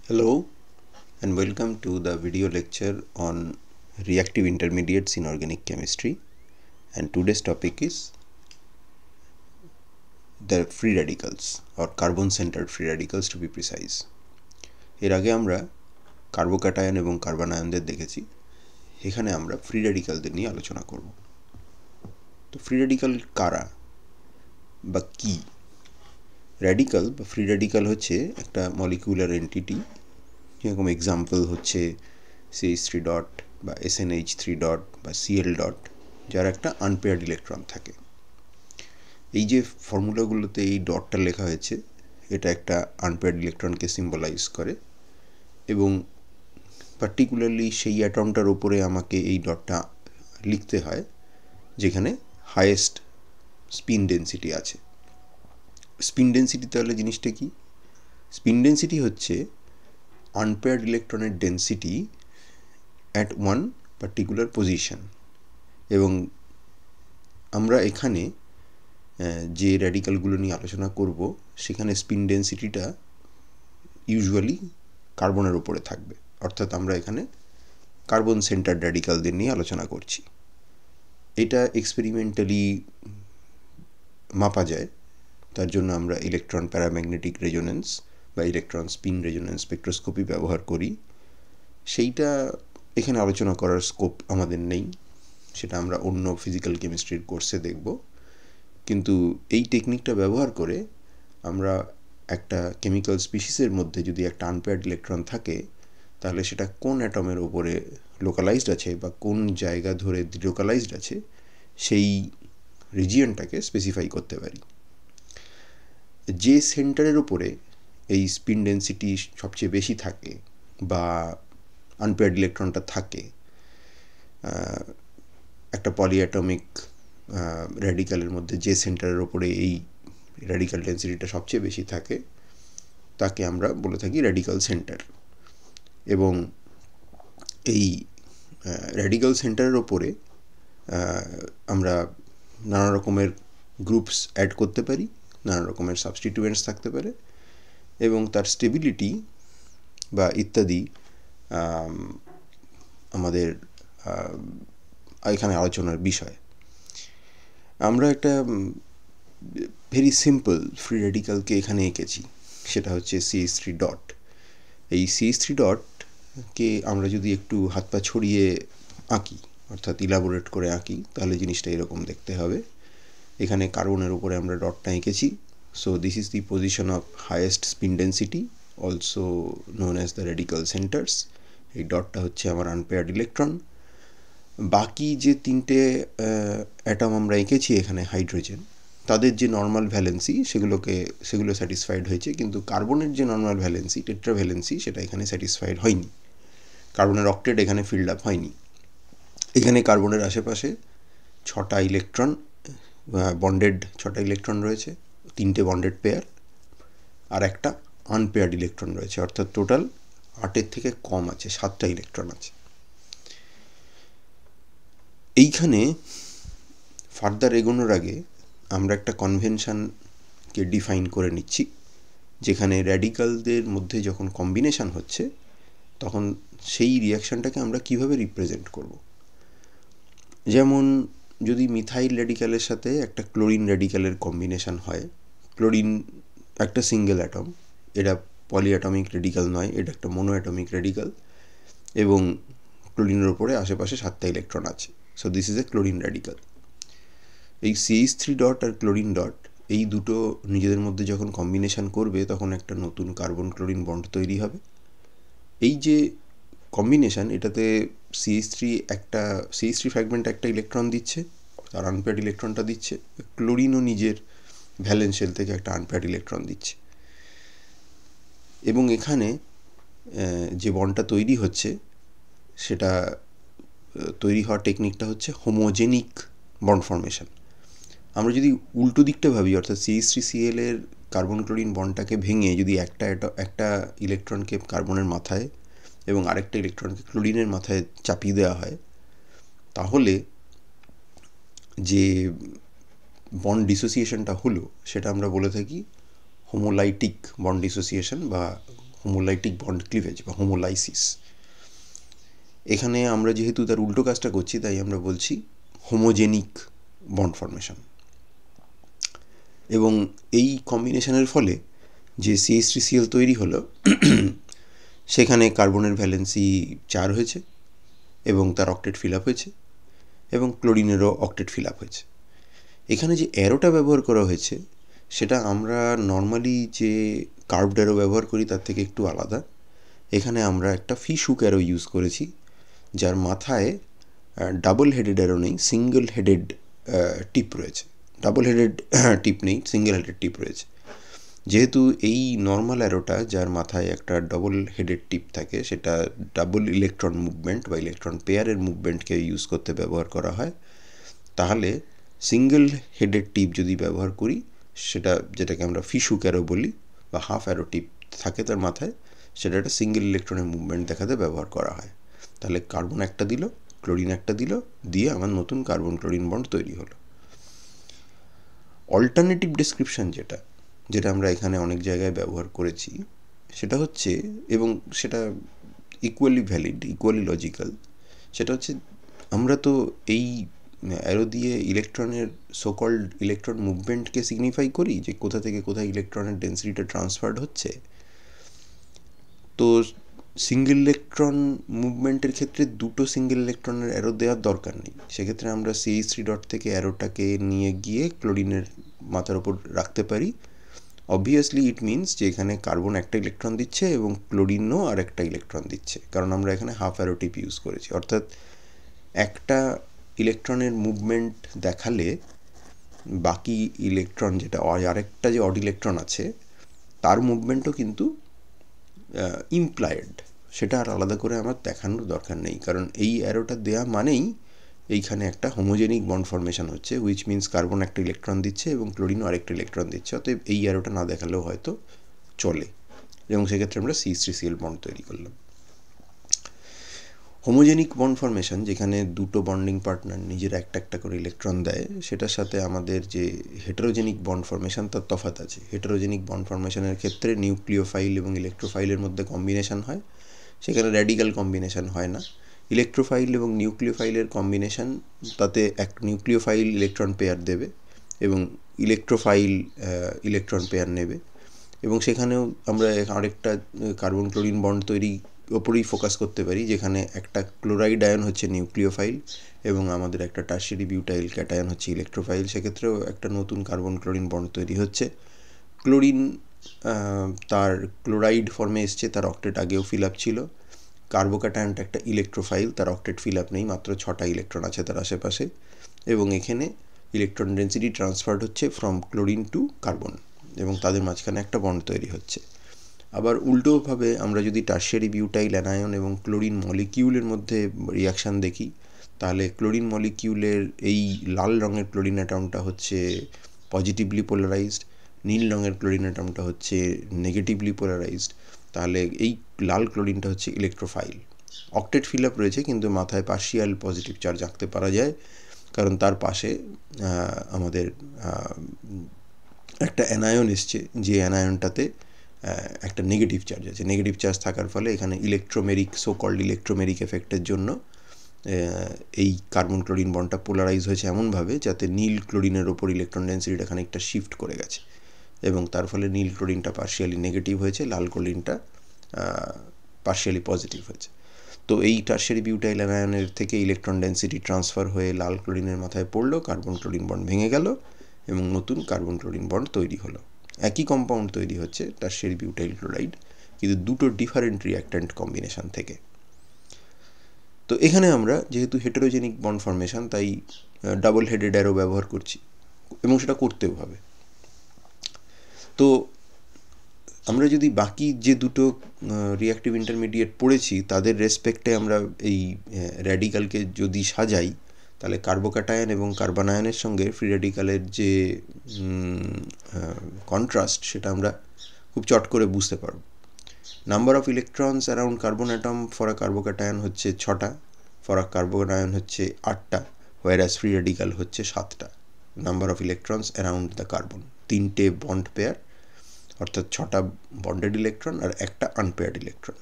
Hello and welcome to the video lecture on reactive intermediates in organic chemistry, and today's topic is the free radicals or carbon centered free radicals to be precise. এর আগে আমরা carbocation এবং কার্বনায়নদের দেখেছি। এখানে আমরা free রেডিক্যালদের নিয়ে আলোচনা করব। তো ফ্রি রেডিক্যাল কারা বা কি? রেডিক্যাল বা ফ্রি রেডিক্যাল হচ্ছে একটা মলিকিউলার এন্টিটি, যেরকম এক্সাম্পল হচ্ছে CH3 ডট বা SNH3 ডট বা Cl ডট, যার একটা আনপেয়ার্ড ইলেকট্রন থাকে। এই যে ফর্মুলাগুলোতে এই ডটটা লেখা হয়েছে, এটা একটা আনপেয়ার্ড ইলেকট্রনকে সিম্বলাইজ করে, এবং পার্টিকুলারলি সেই অ্যাটমটার ওপরে আমাকে এই ডটটা লিখতে হয় যেখানে হাইয়েস্ট স্পিন ডেন্সিটি আছে। স্পিন ডেন্সিটি তাহলে জিনিসটা কি? স্পিন ডেন্সিটি হচ্ছে আনপেয়ার্ড ইলেকট্রনের density at one particular position. এবং আমরা এখানে যে র্যাডিক্যালগুলো নিয়ে আলোচনা করব সেখানে স্পিন ডেন্সিটিটা ইউজুয়ালি কার্বনের উপরে থাকবে, অর্থাৎ আমরা এখানে কার্বন সেন্টার্ড র্যাডিক্যালদের নিয়ে আলোচনা করছি। এটা এক্সপেরিমেন্টালি মাপা যায়, তার জন্য আমরা ইলেকট্রন প্যারাম্যাগনেটিক রেজোনেন্স বা ইলেকট্রন স্পিন রেজোনেন্স স্পেকট্রোস্কোপি ব্যবহার করি। সেইটা এখানে আলোচনা করার স্কোপ আমাদের নেই, সেটা আমরা অন্য ফিজিক্যাল কেমিস্ট্রির কোর্সে দেখব। কিন্তু এই টেকনিকটা ব্যবহার করে আমরা একটা কেমিক্যাল স্পিসিসের মধ্যে যদি একটা আনপেয়ার্ড ইলেকট্রন থাকে, তাহলে সেটা কোন অ্যাটমের ওপরে লোকালাইজড আছে বা কোন জায়গা ধরে ডিলোকালাইজড আছে সেই রিজিয়নটাকে স্পেসিফাই করতে পারি। যে সেন্টারের ওপরে এই স্পিন ডেন্সিটি সবচেয়ে বেশি থাকে বা আনপেয়ার্ড ইলেকট্রনটা থাকে, একটা পলিঅ্যাটমিক র্যাডিক্যালের মধ্যে যে সেন্টারের ওপরে এই র্যাডিক্যাল ডেন্সিটিটা সবচেয়ে বেশি থাকে, তাকে আমরা বলে থাকি র্যাডিক্যাল সেন্টার। এবং এই র্যাডিক্যাল সেন্টারের ওপরে আমরা নানা রকমের গ্রুপস অ্যাড করতে পারি, নানা রকমের সাবস্টিটিউয়েন্টস থাকতে পারে, এবং তার স্টেবিলিটি বা ইত্যাদি আমাদের এখানে আলোচনার বিষয়। আমরা একটা ভেরি সিম্পল ফ্রি রেডিক্যালকে এখানে এঁকেছি, সেটা হচ্ছে CH3 ডট। এই CH3 ডটকে আমরা যদি একটু হাত পা ছড়িয়ে আঁকি, অর্থাৎ ইলাবোরেট করে আঁকি, তাহলে জিনিসটা এরকম দেখতে হবে। এখানে কার্বনের উপরে আমরা ডটটা এঁকেছি। So this is the position of highest spin density, also known as the radical centres. এই ডটটা হচ্ছে আমার আনপেয়ার্ড ইলেকট্রন। বাকি যে তিনটে অ্যাটম আমরা এঁকেছি এখানে হাইড্রোজেন, তাদের যে নর্মাল ভ্যালেন্সি সেগুলো স্যাটিসফাইড হয়েছে, কিন্তু কার্বনের যে নর্মাল ভ্যালেন্সি টেট্রাভ্যালেন্সি সেটা এখানে স্যাটিসফাইড হয়নি। কার্বনের অক্টেট এখানে ফিল্ড আপ হয়নি। এখানে কার্বনের আশেপাশে 6টা ইলেকট্রন বন্ডেড 6টা ইলেকট্রন রয়েছে, 3টে বন্ডেড পেয়ার আর একটা আনপেয়ার্ড ইলেকট্রন রয়েছে, অর্থাৎ টোটাল 8-এর থেকে কম আছে, 7টা ইলেকট্রন আছে। এইখানে ফার্দার এগোনোর আগে আমরা একটা কনভেনশনকে ডিফাইন করে নিচ্ছি, যেখানে র্যাডিক্যালদের মধ্যে যখন কম্বিনেশান হচ্ছে তখন সেই রিয়াকশানটাকে আমরা কিভাবে রিপ্রেজেন্ট করব। যেমন যদি মিথাইল র্যাডিক্যালের সাথে একটা ক্লোরিন র্যাডিক্যালের কম্বিনেশান হয়, ক্লোরিন একটা সিঙ্গেল অ্যাটম, এটা পলিঅ্যাটমিক রেডিক্যাল নয়, এটা একটা মোনোঅ্যাটমিক রেডিক্যাল, এবং ক্লোরিনের ওপরে আশেপাশে 7টা ইলেকট্রন আছে। So this is a chlorine radical. এই CH3 ডট আর ক্লোরিন ডট এই দুটো নিজেদের মধ্যে যখন কম্বিনেশান করবে তখন একটা নতুন কার্বন ক্লোরিন বন্ড তৈরি হবে। এই যে কম্বিনেশান, এটাতে CH3 ফ্র্যাগমেন্ট একটা ইলেকট্রন দিচ্ছে, তার আনপেয়ার্ড ইলেকট্রনটা দিচ্ছে, ক্লোরিনও নিজের ভ্যালেন্স শেল থেকে একটা আনপেয়ার্ড ইলেকট্রন দিচ্ছে, এবং এখানে যে বন্ডটা তৈরি হচ্ছে সেটা তৈরি হওয়ার টেকনিকটা হচ্ছে হোমোজেনিক বন্ড ফর্মেশন। আমরা যদি উল্টো দিকটা ভাবি, অর্থাৎ CH3Cl এর কার্বন ক্লোরিন বন্ডটাকে ভেঙে যদি একটা ইলেকট্রনকে কার্বনের মাথায় এবং আরেকটা ইলেকট্রনকে ক্লোরিনের মাথায় চাপিয়ে দেওয়া হয়, তাহলে যে বন্ড ডিসোসিয়েশনটা হলো সেটা আমরা বলে থাকি হোমোলাইটিক বন্ড ডিসোসিয়েশন বা হোমোলাইটিক বন্ড ক্লিভেজ বা হোমোলাইসিস। এখানে আমরা যেহেতু তার উল্টো কাজটা করছি, তাই আমরা বলছি হোমোজেনিক বন্ড ফর্মেশন। এবং এই কম্বিনেশনের ফলে যে CH3Cl তৈরি হলো সেখানে কার্বনের ভ্যালেন্সি 4 হয়েছে এবং তার অক্টেট ফিল আপ হয়েছে, এবং ক্লোরিনেরও অক্টেট ফিল আপ হয়েছে। এখানে যে অ্যারোটা ব্যবহার করা হয়েছে সেটা আমরা নর্মালি যে কার্ভড অ্যারো ব্যবহার করি তার থেকে একটু আলাদা। এখানে আমরা একটা ফিশ হুক অ্যারো ইউজ করেছি, যার মাথায় ডাবল হেডেড অ্যারো নেই, সিঙ্গেল হেডেড টিপ রয়েছে। ডাবল হেডেড টিপ নেই, সিঙ্গেল হেডেড টিপ রয়েছে। যেহেতু এই নর্মাল অ্যারোটা যার মাথায় একটা ডবল হেডেড টিপ থাকে সেটা ডাবল ইলেকট্রন মুভমেন্ট বা ইলেকট্রন পেয়ারের মুভমেন্টকে ইউজ করতে ব্যবহার করা হয়, তাহলে সিঙ্গেল হেডেড টিপ যদি ব্যবহার করি, সেটা যেটাকে আমরা ফিশ হুক অ্যারো বলি বা হাফ অ্যারো টিপ থাকে তার মাথায়, সেটা একটা সিঙ্গেল ইলেকট্রনের মুভমেন্ট দেখাতে ব্যবহার করা হয়। তাহলে কার্বন একটা দিল, ক্লোরিন একটা দিল, দিয়ে আমার নতুন কার্বন ক্লোরিন বন্ড তৈরি হলো। অল্টারনেটিভ ডেসক্রিপশন যেটা আমরা এখানে অনেক জায়গায় ব্যবহার করেছি, সেটা হচ্ছে, এবং সেটা ইকুয়ালি ভ্যালিড, ইকুয়ালি লজিক্যাল, সেটা হচ্ছে আমরা তো এই অ্যারো দিয়ে ইলেকট্রনের সোকল্ড ইলেকট্রন মুভমেন্টকে সিগনিফাই করি, যে কোথা থেকে কোথায় ইলেকট্রনের ডেন্সিটিটা ট্রান্সফার্ড হচ্ছে। তো সিঙ্গেল ইলেকট্রন মুভমেন্টের ক্ষেত্রে দুটো সিঙ্গেল ইলেকট্রনের অ্যারো দেওয়ার দরকার নেই। সেক্ষেত্রে আমরা CH3 ডট থেকে অ্যারোটাকে নিয়ে গিয়ে ক্লোরিনের মাথার ওপর রাখতে পারি। অবভিয়াসলি ইট মিনস যে এখানে কার্বন একটা ইলেকট্রন দিচ্ছে এবং ক্লোরিনও আর একটা ইলেকট্রন দিচ্ছে, কারণ আমরা এখানে হাফ অ্যারো টিপ ইউজ করেছি। অর্থাৎ একটা ইলেকট্রনের মুভমেন্ট দেখালে বাকি ইলেকট্রন, যেটা আরেকটা যে অড ইলেকট্রন আছে, তার মুভমেন্টও কিন্তু ইমপ্লয়েড। সেটা আর আলাদা করে আমার দেখানোর দরকার নেই, কারণ এই অ্যারোটা দেওয়া মানেই এইখানে একটা হোমোজেনিক বন্ড ফর্মেশন হচ্ছে, হুইচ মিনস কার্বন একটা ইলেকট্রন দিচ্ছে এবং ক্লোরিনও আরেকটা ইলেকট্রন দিচ্ছে। অতএব এই অ্যারোটা না দেখালেও হয়তো চলে, এবং সেক্ষেত্রে আমরা CH3Cl বন্ড তৈরি করলাম। হোমোজেনিক বন্ড ফর্মেশন, যেখানে দুটো বন্ডিং পার্টনার নিজেরা একটা একটা করে ইলেকট্রন দেয়, সেটার সাথে আমাদের যে হেটারোজেনিক বন্ড ফর্মেশন তার তফাৎ আছে। হেটারোজেনিক বন্ড ফর্মেশনের ক্ষেত্রে নিউক্লিওফাইল এবং ইলেকট্রোফাইলের মধ্যে কম্বিনেশন হয়, সেখানে র্যাডিক্যাল কম্বিনেশন হয় না। ইলেকট্রোফাইল এবং নিউক্লিওফাইলের কম্বিনেশন, তাতে এক নিউক্লিওফাইল ইলেকট্রন পেয়ার দেবে এবং ইলেকট্রোফাইল ইলেকট্রন পেয়ার নেবে, এবং সেখানেও আমরা আরেকটা কার্বন ক্লোরিন বন্ড তৈরি ওপরেই ফোকাস করতে পারি, যেখানে একটা ক্লোরাইড আয়ন হচ্ছে নিউক্লিওফাইল এবং আমাদের একটা টারশিয়ারি বিউটাইল ক্যাটায়ন হচ্ছে ইলেকট্রোফাইল। সেক্ষেত্রেও একটা নতুন কার্বন ক্লোরিন বন্ড তৈরি হচ্ছে। ক্লোরিন তার ক্লোরাইড ফর্মে এসছে, তার অক্টেট আগেও ফিল আপ ছিল। কার্বোক্যাটায়নটা একটা ইলেকট্রোফাইল, তার অক্টেট ফিল আপ নেই, মাত্র 6টা ইলেকট্রন আছে তার আশেপাশে, এবং এখানে ইলেকট্রন ডেন্সিটি ট্রান্সফার্ড হচ্ছে ফ্রম ক্লোরিন টু কার্বন, এবং তাদের মাঝখানে একটা বন্ড তৈরি হচ্ছে। আবার উল্টোভাবে আমরা যদি টারশিয়ারি বিউটাইল অ্যানায়ন এবং ক্লোরিন মলিকিউলের মধ্যে রিয়াকশান দেখি, তাহলে ক্লোরিন মলিকিউলের এই লাল রঙের ক্লোরিন অ্যাটমটা হচ্ছে পজিটিভলি পোলারাইজড, নীল রঙের ক্লোরিন অ্যাটমটা হচ্ছে নেগেটিভলি পোলারাইজড। তাহলে এই লাল ক্লোরিনটা হচ্ছে ইলেকট্রোফাইল। অক্টেট ফিল আপ রয়েছে, কিন্তু মাথায় পার্শিয়াল পজিটিভ চার্জ আঁকতে পারা যায়, কারণ তার পাশে আমাদের একটা অ্যানায়ন এসছে, যে অ্যানায়নটাতে একটা নেগেটিভ চার্জ আছে। নেগেটিভ চার্জ থাকার ফলে এখানে ইলেকট্রোমেরিক, সো কল্ড ইলেকট্রোমেরিক এফেক্টের জন্য এই কার্বন ক্লোরিন বন্ডটা পোলারাইজ হয়েছে এমনভাবে যাতে নীল ক্লোরিনের ওপর ইলেকট্রন ডেন্সিটিটা খানিকটা শিফট করে গেছে, এবং তার ফলে নীল ক্লোরিনটা পার্শিয়ালি নেগেটিভ হয়েছে, লাল ক্লোরিনটা পার্শিয়ালি পজিটিভ হয়েছে। তো এই টারশিয়ারি বিউটাইল অ্যানায়নের থেকে ইলেকট্রন ডেন্সিটি ট্রান্সফার হয়ে লাল ক্লোরিনের মাথায় পড়লো, কার্বন ক্লোরিন বন্ড ভেঙে গেল এবং নতুন কার্বন ক্লোরিন বন্ড তৈরি হলো। একই কম্পাউন্ড তৈরি হচ্ছে টারশিয়ারি বিউটাইল ক্লোরাইড, কিন্তু দুটো ডিফারেন্ট রিঅ্যাক্ট্যান্ট কম্বিনেশন থেকে। তো এখানে আমরা যেহেতু হেটারোজেনিক বন্ড ফর্মেশন, তাই ডাবল হেডেড অ্যারো ব্যবহার করছি, এবং সেটা করতেও হবে। তো আমরা যদি বাকি যে দুটো রিঅ্যাক্টিভ ইন্টারমিডিয়েট পড়েছি তাদের রেসপেক্টে আমরা এই র্যাডিক্যালকে যদি সাজাই, তাহলে কার্বোক্যাটায়ন এবং কার্বনায়নের সঙ্গে ফ্রি র্যাডিক্যালের যে কন্ট্রাস্ট, সেটা আমরা খুব চট করে বুঝতে পারব। Number of electrons around carbon atom for a carbocation হচ্ছে 6টা, ফর আ কার্বনায়ন হচ্ছে 8টা, হোয়ারাস ফ্রি র্যাডিক্যাল হচ্ছে 7টা। Number of electrons around the carbon, 3টে বন্ড পেয়ার অর্থাৎ 6টা বন্ডেড ইলেকট্রন আর একটা unpaired electron.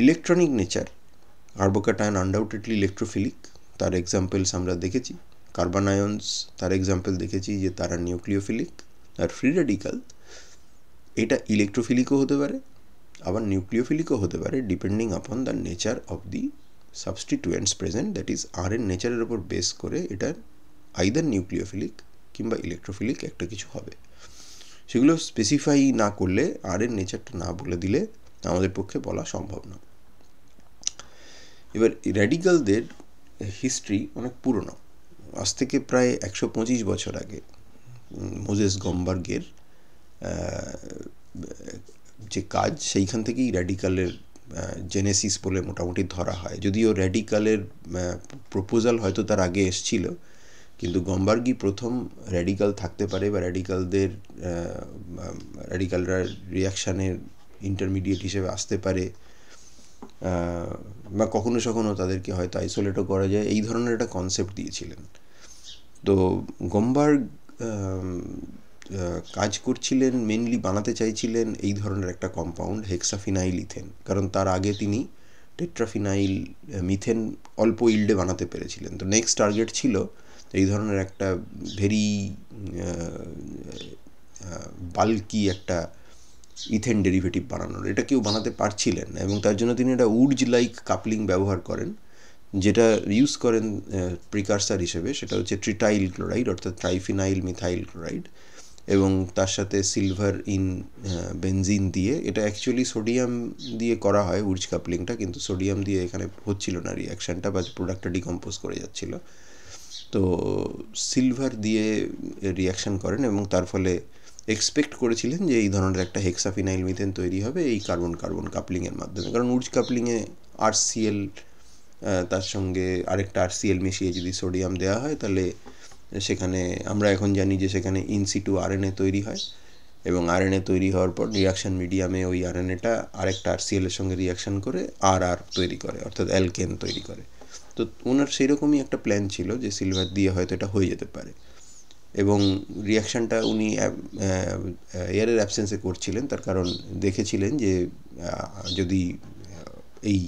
Electronic nature, carbocation undoubtedly electrophilic, তার এক্সাম্পলস আমরা দেখেছি। কার্বন আয়ন্স, তার এক্সাম্পল দেখেছি যে তারা নিউক্লিওফিলিক। আর ফ্রি রেডিক্যাল এটা ইলেকট্রোফিলিকও হতে পারে, আবার নিউক্লিওফিলিকও হতে পারে, depending upon the nature of the substituents present, that is R এর নেচারের ওপর বেস করে এটার আইদার নিউক্লিওফিলিক কিংবা ইলেকট্রোফিলিক একটা কিছু হবে। সেগুলো স্পেসিফাই না করলে, আর এর নেচারটা না বলে দিলে আমাদের পক্ষে বলা সম্ভব না। এবার র্যাডিক্যালদের হিস্ট্রি অনেক পুরনো, আজ থেকে প্রায় 125 বছর আগে মোজেস গমবার্গের যে কাজ, সেইখান থেকেই র্যাডিক্যালের জেনেসিস বলে মোটামুটি ধরা হয়। যদিও র্যাডিক্যালের প্রপোজাল হয়তো তার আগে এসছিল, কিন্তু গমবার্গই প্রথম র্যাডিক্যাল থাকতে পারে বা র্যাডিক্যালরা রিয়াকশানের ইন্টারমিডিয়েট হিসেবে আসতে পারে, বা কখনো কখনো তাদেরকে হয়তো আইসোলেটও করা যায়, এই ধরনের একটা কনসেপ্ট দিয়েছিলেন। তো গমবার্গ কাজ করছিলেন, মেনলি বানাতে চাইছিলেন এই ধরনের একটা কম্পাউন্ড হেক্সাফিনাইল ইথেন, কারণ তার আগে তিনি টেট্রাফিনাইল মিথেন অল্প ইল্ডে বানাতে পেরেছিলেন। তো নেক্সট টার্গেট ছিল এই ধরনের একটা ভেরি বাল্কি একটা ইথেন ডেরিভেটিভ বানানোর। এটা কেউ বানাতে পারছিলেন না, এবং তার জন্য তিনি একটা উডজ লাইক কাপলিং ব্যবহার করেন, যেটা ইউজ করেন প্রিকারসার হিসেবে। সেটা হচ্ছে ট্রিটাইল ক্লোরাইড, অর্থাৎ ট্রাইফিনাইল মিথাইল ক্লোরাইড, এবং তার সাথে সিলভার ইন বেনজিন দিয়ে। এটা অ্যাকচুয়ালি সোডিয়াম দিয়ে করা হয় উডজ কাপলিংটা, কিন্তু সোডিয়াম দিয়ে এখানে হচ্ছিল না রিয়াকশানটা, বা প্রোডাক্টটা ডিকম্পোজ করে যাচ্ছিল। তো সিলভার দিয়ে রিয়াকশান করেন, এবং তার ফলে এক্সপেক্ট করেছিলেন যে এই ধরনের একটা হেক্সাফিনাইল মিথেন তৈরি হবে এই কার্বন কার্বন কাপলিংয়ের মাধ্যমে। কারণ উডজ কাপলিংয়ে আরসিএল তার সঙ্গে আরেকটা আরসিএল মিশিয়ে যদি সোডিয়াম দেওয়া হয়, তাহলে সেখানে আমরা এখন জানি যে সেখানে ইনসিটু আরএনএ তৈরি হয়, এবং আরএনএ তৈরি হওয়ার পর রিয়াকশান মিডিয়ামে ওই আরএনএটা আরেকটা আরসিএলের সঙ্গে রিয়াকশান করে আর তৈরি করে, অর্থাৎ অ্যালকেন তৈরি করে। তো ওনার সেইরকমই একটা প্ল্যান ছিল যে সিলভার দিয়ে হয়তো এটা হয়ে যেতে পারে, এবং রিয়াকশানটা উনি এয়ারের অ্যাবসেন্সে করছিলেন। তার কারণ দেখেছিলেন যে যদি এই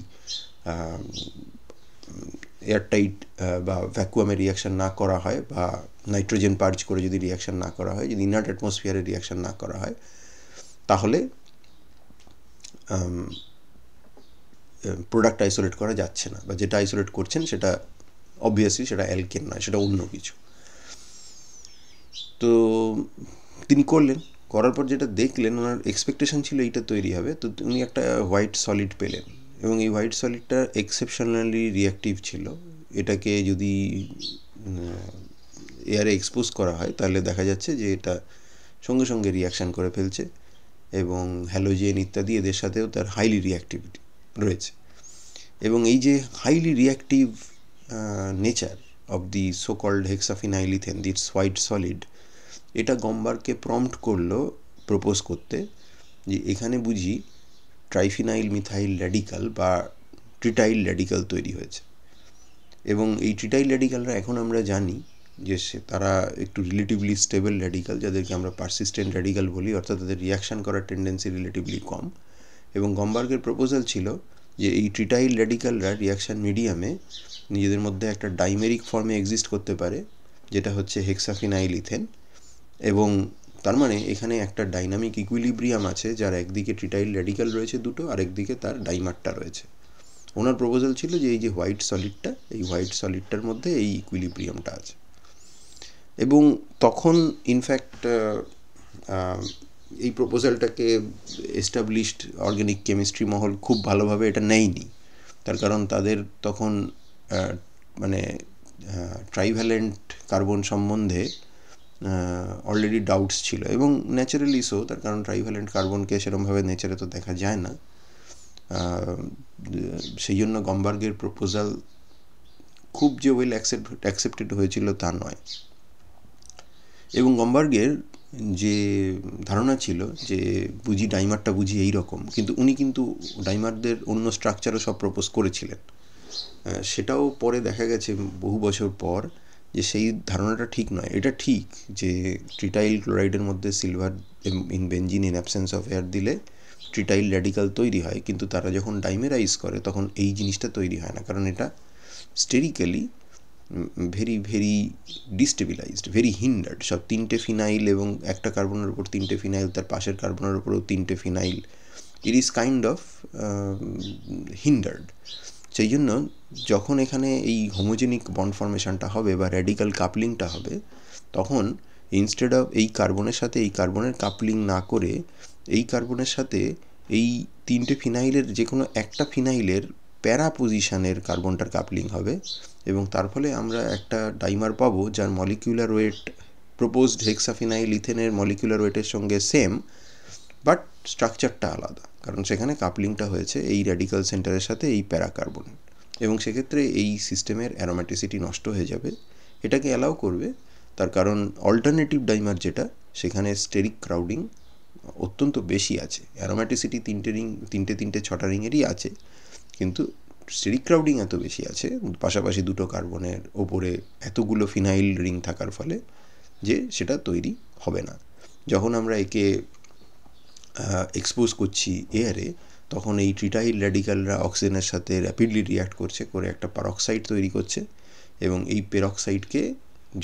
এয়ারটাইট বা ভ্যাকুয়ামে রিয়াকশান না করা হয়, বা নাইট্রোজেন পার্জ করে যদি রিয়াকশান না করা হয়, যদি ইনার্ট অ্যাটমসফিয়ারে রিয়াকশান না করা হয়, তাহলে প্রোডাক্ট আইসোলেট করা যাচ্ছে না, বা যেটা আইসোলেট করছেন সেটা অবভিয়াসলি সেটা অ্যালকেন নয়, সেটা অন্য কিছু। তো তিনি করলেন, করার পর যেটা দেখলেন, ওনার এক্সপেকটেশন ছিল এইটা তৈরি হবে। তো উনি একটা হোয়াইট সলিড পেলেন, এবং এই হোয়াইট সলিডটা এক্সেপশনালি রিঅ্যাক্টিভ ছিল। এটাকে যদি এয়ারে এক্সপোজ করা হয়, তাহলে দেখা যাচ্ছে যে এটা সঙ্গে সঙ্গে রিয়াকশান করে ফেলছে, এবং হ্যালোজেন ইত্যাদি এদের সাথেও তার হাইলি রিঅ্যাক্টিভিটি রয়েছে। এবং এই যে highly reactive nature of the so called hexaphenyl ethane, this white solid, এটা গমবার্গকে প্রম্পট করলো প্রপোজ করতে যে এখানে বুঝি ট্রাইফিনাইল মিথাইল র্যাডিক্যাল বা ট্রিটাইল র্যাডিক্যাল তৈরি হয়েছে। এবং এই ট্রিটাইল র্যাডিক্যালরা এখন আমরা জানি যে তারা একটু রিলেটিভলি স্টেবল র্যাডিক্যাল, যাদেরকে আমরা পারসিস্টেন্ট র্যাডিক্যাল বলি, অর্থাৎ তাদের রিয়াকশান করার টেন্ডেন্সি রিলেটিভলি কম। এবং গমবার্গের প্রপোজাল ছিল যে এই ট্রিটাইল র্যাডিক্যালরা রিয়াকশান মিডিয়ামে নিজেদের মধ্যে একটা ডাইমেরিক ফর্মে এক্সিস্ট করতে পারে, যেটা হচ্ছে হেক্সাফিনাইল ইথেন। এবং তার মানে এখানে একটা ডাইনামিক ইকুইলিব্রিয়াম আছে, যার একদিকে ট্রিটাইল র্যাডিক্যাল রয়েছে দুটো, আর একদিকে তার ডাইমারটা রয়েছে। ওনার প্রপোজাল ছিল যে এই যে হোয়াইট সলিডটা, এই হোয়াইট সলিডটার মধ্যে এই ইকুইলিব্রিয়ামটা আছে। এবং তখন ইনফ্যাক্ট এই প্রপোজালটাকে এস্টাবলিশড অর্গ্যানিক কেমিস্ট্রি মহল খুব ভালোভাবে এটা নেয়নি। তার কারণ তাদের তখন মানে ট্রাইভ্যালেন্ট কার্বন সম্বন্ধে অলরেডি ডাউটস ছিল, এবং ন্যাচারালি সো, তার কারণ ট্রাইভ্যালেন্ট কার্বনকে সেরকমভাবে নেচারে তো দেখা যায় না। সেই জন্য গমবার্গের প্রপোজাল খুব যে ওয়েল অ্যাকসেপ্টেড হয়েছিল তা নয়। এবং গমবার্গের যে ধারণা ছিল যে বুঝি ডাইমারটা বুঝি এই রকম, কিন্তু উনি কিন্তু ডাইমারদের অন্য স্ট্রাকচারও সব প্রপোজ করেছিলেন। সেটাও পরে দেখা গেছে বহু বছর পর যে সেই ধারণাটা ঠিক নয়। এটা ঠিক যে ট্রিটাইল ক্লোরাইডের মধ্যে silver in benzene in absence of air দিলে ট্রিটাইল র্যাডিক্যাল তৈরি হয়, কিন্তু তারা যখন ডাইমেরাইজ করে তখন এই জিনিসটা তৈরি হয় না, কারণ এটা স্টেরিক্যালি ভেরি ভেরি ডিস্টেবিলাইজড, ভেরি হিন্ডার্ড। সব তিনটে ফিনাইল এবং একটা কার্বনের উপর তিনটে ফিনাইল, তার পাশের কার্বনের উপরেও তিনটে phenyl, it is kind of হিন্ডার্ড। সেই জন্য যখন এখানে এই হোমোজেনিক বন্ড ফর্মেশনটা হবে বা র্যাডিক্যাল কাপলিংটা হবে, তখন ইনস্টেড অফ এই কার্বনের সাথে এই কার্বনের কাপলিং না করে এই কার্বনের সাথে এই তিনটে ফিনাইলের যে কোনো একটা ফিনাইলের প্যারা পজিশনের কার্বনটার কাপলিং হবে, এবং তার ফলে আমরা একটা ডাইমার পাবো যার মলিকিউলার ওয়েট প্রপোজড হেক্সাফিনাইল ইথেনের মলিকিউলার ওয়েটের সঙ্গে সেম, বাট স্ট্রাকচারটা আলাদা, কারণ সেখানে কাপলিংটা হয়েছে এই র্যাডিক্যাল সেন্টারের সাথে এই প্যারা কার্বনের, এবং সেক্ষেত্রে এই সিস্টেমের অ্যারোম্যাটিসিটি নষ্ট হয়ে যাবে। এটাকে অ্যালাউ করবে তার কারণ অল্টারনেটিভ ডাইমার যেটা, সেখানে স্টেরিক ক্রাউডিং অত্যন্ত বেশি আছে। অ্যারোম্যাটিসিটি তিনটে 6টা রিংয়েরই আছে, কিন্তু স্টেরিক ক্রাউডিং এত বেশি আছে পাশাপাশি দুটো কার্বনের ওপরে এতগুলো ফিনাইল রিং থাকার ফলে, যে সেটা তৈরি হবে না। যখন আমরা একে এক্সপোজ করছি এয়ারে, তখন এই ট্রিটাইল র্যাডিক্যালরা অক্সিজেনের সাথে র্যাপিডলি রিঅ্যাক্ট করছে, করে একটা পারক্সাইড তৈরি করছে, এবং এই পেরক্সাইডকে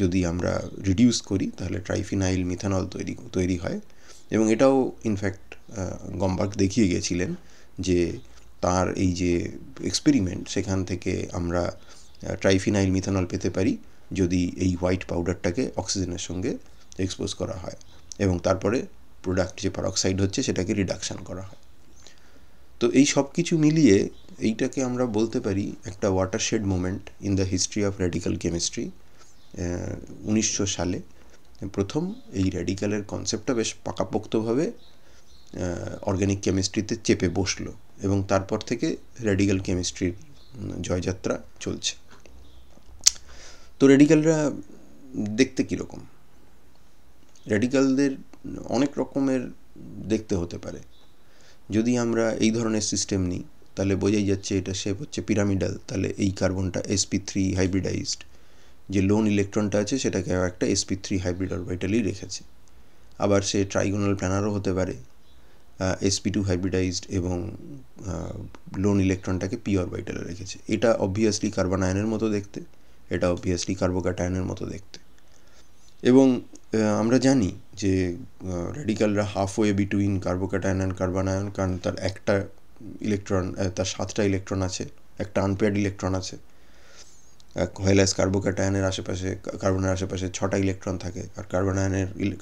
যদি আমরা রিডিউস করি তাহলে ট্রাইফিনাইল মিথানল তৈরি হয়। এবং এটাও ইনফ্যাক্ট গম্বার্গ দেখিয়ে গিয়েছিলেন যে তার এই যে এক্সপেরিমেন্ট, সেখান থেকে আমরা ট্রাইফিনাইল মিথানল পেতে পারি যদি এই হোয়াইট পাউডারটাকে অক্সিজেনের সঙ্গে এক্সপোজ করা হয়, এবং তারপরে প্রোডাক্ট যে পারক্সাইড হচ্ছে সেটাকে রিডাকশান করা হয়। তো এই সব কিছু মিলিয়ে এইটাকে আমরা বলতে পারি একটা watershed moment in the history of radical chemistry. 1900 সালে প্রথম এই র্যাডিক্যালের কনসেপ্টটা বেশ পাকাপোক্তভাবে অর্গ্যানিক কেমিস্ট্রিতে চেপে বসলো, এবং তারপর থেকে র্যাডিক্যাল কেমিস্ট্রির জয়যাত্রা চলছে। তো র্যাডিক্যালরা দেখতে কীরকম? র্যাডিক্যালদের অনেক রকমের দেখতে হতে পারে। যদি আমরা এই ধরনের সিস্টেম নিই তাহলে বোঝাই যাচ্ছে এটা শেপ হচ্ছে পিরামিডাল, তাহলে এই কার্বনটা sp3 হাইব্রিডাইজড, যে লোন ইলেকট্রনটা আছে সেটাকে একটা sp3 হাইব্রিড অরবিটালই রেখেছে। আবার সে ট্রাইগোনাল প্ল্যানারও হতে পারে, sp2 হাইব্রিডাইজড এবং লোন ইলেকট্রনটাকে p অরবিটালে রেখেছে। এটা অবভিয়াসলি কার্বন আয়নের মতো দেখতে, এটা অবভিয়াসলি কার্বোক্যাটায়নের মতো দেখতে। এবং আমরা জানি যে র্যাডিক্যালরা halfway between carbocation and carbanion, কারণ তার একটা ইলেকট্রন, তার 7টা ইলেকট্রন আছে, একটা আনপেয়ার্ড ইলেকট্রন আছে। হোয়াইলাস কার্বোক্যাটায়নের আশেপাশে, কার্বনের আশেপাশে 6টা ইলেকট্রন থাকে, আর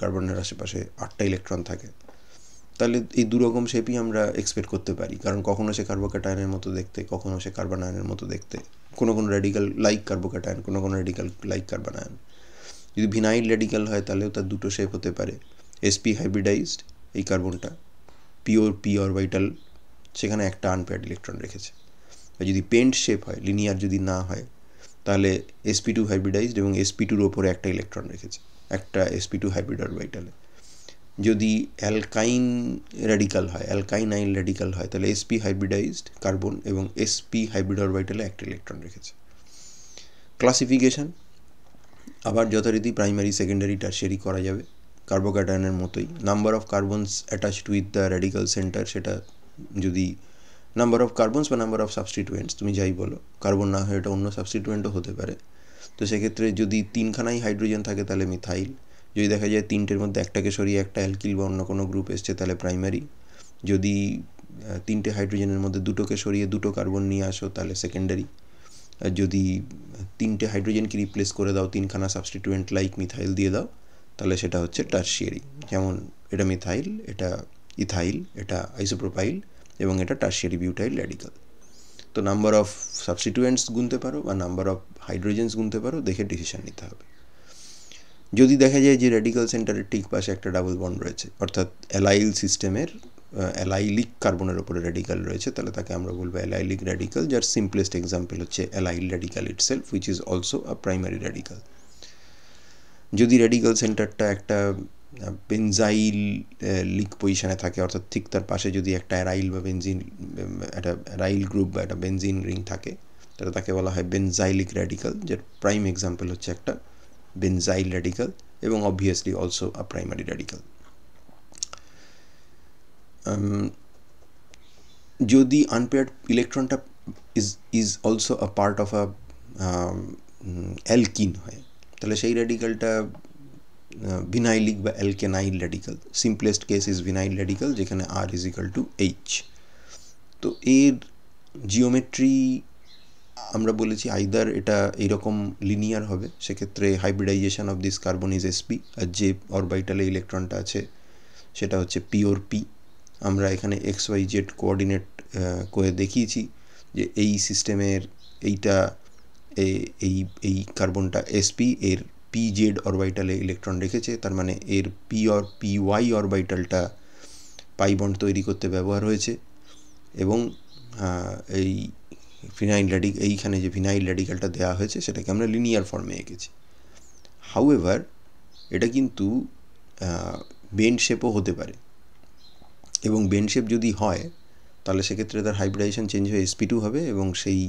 কার্বনের আশেপাশে 8টা ইলেকট্রন থাকে। তাহলে এই দুরকম শেপই আমরা এক্সপেক্ট করতে পারি, কারণ কখনো সে কার্বোক্যাটায়নের মতো দেখতে, কখনো সে কার্বন আয়নের মতো দেখতে, কোনো র্যাডিক্যাল লাইক কার্বোক্যাটায়ন, কোনো র্যাডিক্যাল লাইক কার্বন আয়ন। যদি ভিনাইল র্যাডিক্যাল হয় তাহলেও তার দুটো শেপ হতে পারে, sp হাইব্রিডাইজড এই কার্বনটা, পিওর p অরবিটাল, সেখানে একটা আনপেয়ার্ড ইলেকট্রন রেখেছে। আর যদি পেন্ট শেপ হয়, লিনিয়ার যদি না হয়, তাহলে sp2 হাইব্রিডাইজড এবং sp2-র ওপরে একটা ইলেকট্রন রেখেছে, একটা sp2 হাইব্রিড অরবিটালে। যদি অ্যালকাইন র্যাডিক্যাল হয়, অ্যালকাইনাইল র্যাডিক্যাল হয়, তাহলে sp হাইব্রিডাইজড কার্বন এবং sp হাইব্রিড অরবিটালে একটা ইলেকট্রন রেখেছে। ক্লাসিফিকেশন আবার যথারীতি প্রাইমারি, সেকেন্ডারি, টারশিয়ারি করা যাবে কার্বোক্যাটায়নের মতোই। Number of carbons attached with the radical centre, সেটা যদি নাম্বার অফ কার্বনস বা নাম্বার অফ সাবস্টিটুয়েন্টস তুমি যাই বলো, কার্বন না হয় এটা অন্য সাবস্টিটুয়েন্টও হতে পারে। তো সেক্ষেত্রে যদি 3খানাই হাইড্রোজেন থাকে তাহলে মিথাইল, যদি দেখা যায় 3টের মধ্যে একটাকে সরিয়ে একটা অ্যালকিল বা অন্য কোনো গ্রুপ এসছে তাহলে প্রাইমারি, যদি 3টে হাইড্রোজেনের মধ্যে 2টোকে সরিয়ে 2টো কার্বন নিয়ে আসো তাহলে সেকেন্ডারি, আর যদি 3টে হাইড্রোজেনকে রিপ্লেস করে দাও 3খানা সাবস্টিটুয়েন্ট লাইক মিথাইল দিয়ে দাও, তাহলে সেটা হচ্ছে টারশিয়ারি। যেমন এটা মিথাইল, এটা ইথাইল, এটা আইসোপ্রোপাইল, এবং এটা টারশিয়ারি বিউটাইল র্যাডিক্যাল। তো নাম্বার অফ সাবস্টিটুয়েন্টস গুনতে পারো বা নাম্বার অফ হাইড্রোজেন্স গুনতে পারো, দেখে ডিসিশন নিতে হবে। যদি দেখা যায় যে র্যাডিক্যাল সেন্টারের ঠিক পাশে একটা ডাবল বন্ড রয়েছে, অর্থাৎ অ্যালাইল সিস্টেমের অ্যালাইলিক কার্বনের ওপরে র্যাডিক্যাল রয়েছে, তাহলে তাকে আমরা বলবো অ্যালাইলিক র্যাডিক্যাল, যার সিম্পলেস্ট এক্সাম্পল হচ্ছে allyl radical itself, which is also a primary radical. যদি র্যাডিক্যাল সেন্টারটা একটা বেনজাইল লিক পজিশানে থাকে, অর্থাৎ ঠিক তার পাশে যদি একটা অ্যারাইল বা বেনজিন, একটা অ্যারাইল গ্রুপ বা একটা বেনজিন রিং থাকে, তাহলে তাকে বলা হয় বেনজাইলিক র্যাডিক্যাল, যার প্রাইম এক্সাম্পল হচ্ছে একটা বেনজাইল র্যাডিক্যাল এবং obviously also a primary radical. যদি আনপেয়ার্ড ইলেকট্রনটা is also a part of a alkene হয়, তাহলে সেই র্যাডিক্যালটা ভিনাইলিক বা alkenyl radical. Simplest case is vinyl radical, যেখানে R is equal to H. তো এর জিওমেট্রি আমরা বলেছি আইদার এটা এইরকম লিনিয়ার হবে, সেক্ষেত্রে hybridization of this carbon is SP, আর যে অরবিটালে ইলেকট্রনটা আছে সেটা হচ্ছে পিওর পি। আমরা এখানে এক্স ওয়াই জেড কোঅর্ডিনেট করে দেখিয়েছি যে এই সিস্টেমের এইটা এই এই কার্বনটা এসপি, এর পি জেড অরবিটালে ইলেকট্রন রেখেছে, তার মানে এর পি ওয়াই অরবিটালটা পাই বন্ড তৈরি করতে ব্যবহার হয়েছে। এবং এই ফিনাইল এইখানে যে ভিনাইল র্যাডিক্যালটা দেওয়া হয়েছে সেটাকে আমরা লিনিয়ার ফর্মে এঁকেছি। হাউএভার এটা কিন্তু বেন্ড শেপও হতে পারে, এবং বেন্ড শেপ যদি হয় তাহলে সেক্ষেত্রে তার হাইব্রিডাইজেশন চেঞ্জ হয়ে sp2 হবে, এবং সেই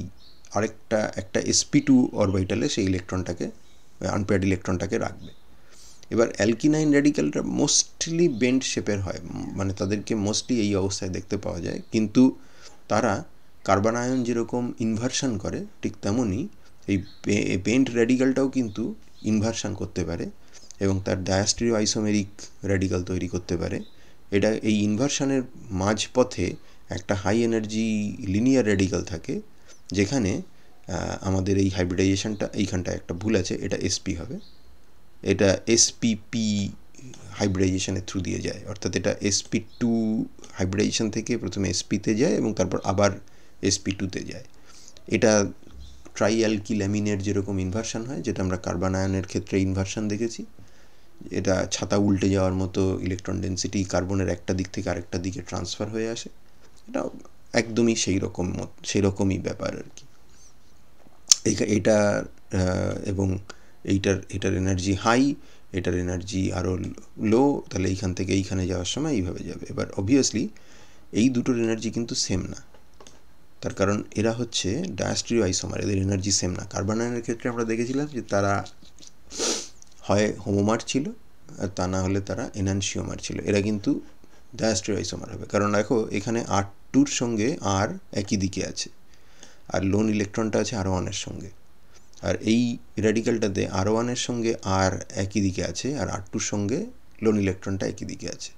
একটা sp2 অরবিটালে সেই ইলেকট্রনটাকে, আনপেয়ার্ড ইলেকট্রনটাকে রাখবে। এবার অ্যালকিনাইন র্যাডিক্যালটা মোস্টলি বেন্ড শেপের হয়, মানে তাদেরকে মোস্টলি এই অবস্থায় দেখতে পাওয়া যায়, কিন্তু তারা কার্বন আয়ন যেরকম ইনভার্সন করে ঠিক তেমনই এই বেন্ড র্যাডিক্যালটাও কিন্তু ইনভার্সন করতে পারে এবং তার ডায়াস্টেরিও আইসোমেরিক র্যাডিক্যাল তৈরি করতে পারে। এটা এই ইনভার্সনের মাঝপথে একটা হাই এনার্জি লিনিয়ার র্যাডিক্যাল থাকে, যেখানে আমাদের এই হাইব্রিডাইজেশনটা, এইখানটায় একটা ভুল আছে, এটা এসপি হবে, এটা এসপিপি হাইব্রিডাইজেশনের থ্রু দিয়ে যায়, অর্থাৎ এটা sp2 হাইব্রিডাইজেশন থেকে প্রথমে sp-তে যায় এবং তারপর আবার sp2-তে যায়। এটা ট্রাইঅ্যালকিল অ্যামিনের যেরকম ইনভার্সন হয়, যেটা আমরা কার্বন আয়নের ক্ষেত্রে ইনভার্সন দেখেছি, এটা ছাতা উল্টে যাওয়ার মতো ইলেকট্রন ডেন্সিটি কার্বনের একটা দিক থেকে আরেকটা দিকে ট্রান্সফার হয়ে আসে, এটা একদমই সেই রকমই ব্যাপার আর কি। এটা এবং এটার এনার্জি হাই, এটার এনার্জি আরও লো, তাহলে এইখান থেকে এইখানে যাওয়ার সময় এইভাবে যাবে। এবার অবভিয়াসলি এই দুটোর এনার্জি কিন্তু সেম না, তার কারণ এরা হচ্ছে ডায়াস্টেরিও আইসোমার, এদের এনার্জি সেম না। কার্বন আয়নের ক্ষেত্রে আমরা দেখেছিলাম যে তারা হয় হোমোমার ছিল, আর তা না হলে তারা এনানসিওমার ছিল। এরা কিন্তু ডায়াস্টেরিও আইসোমার হবে, কারণ দেখো এখানে R2-র সঙ্গে আর একই দিকে আছে, আর লোন ইলেকট্রনটা আছে R1-এর সঙ্গে, আর এই র্যাডিক্যালটাতে R1-এর সঙ্গে আর একই দিকে আছে, আর R2-র সঙ্গে লোন ইলেকট্রনটা একই দিকে আছে।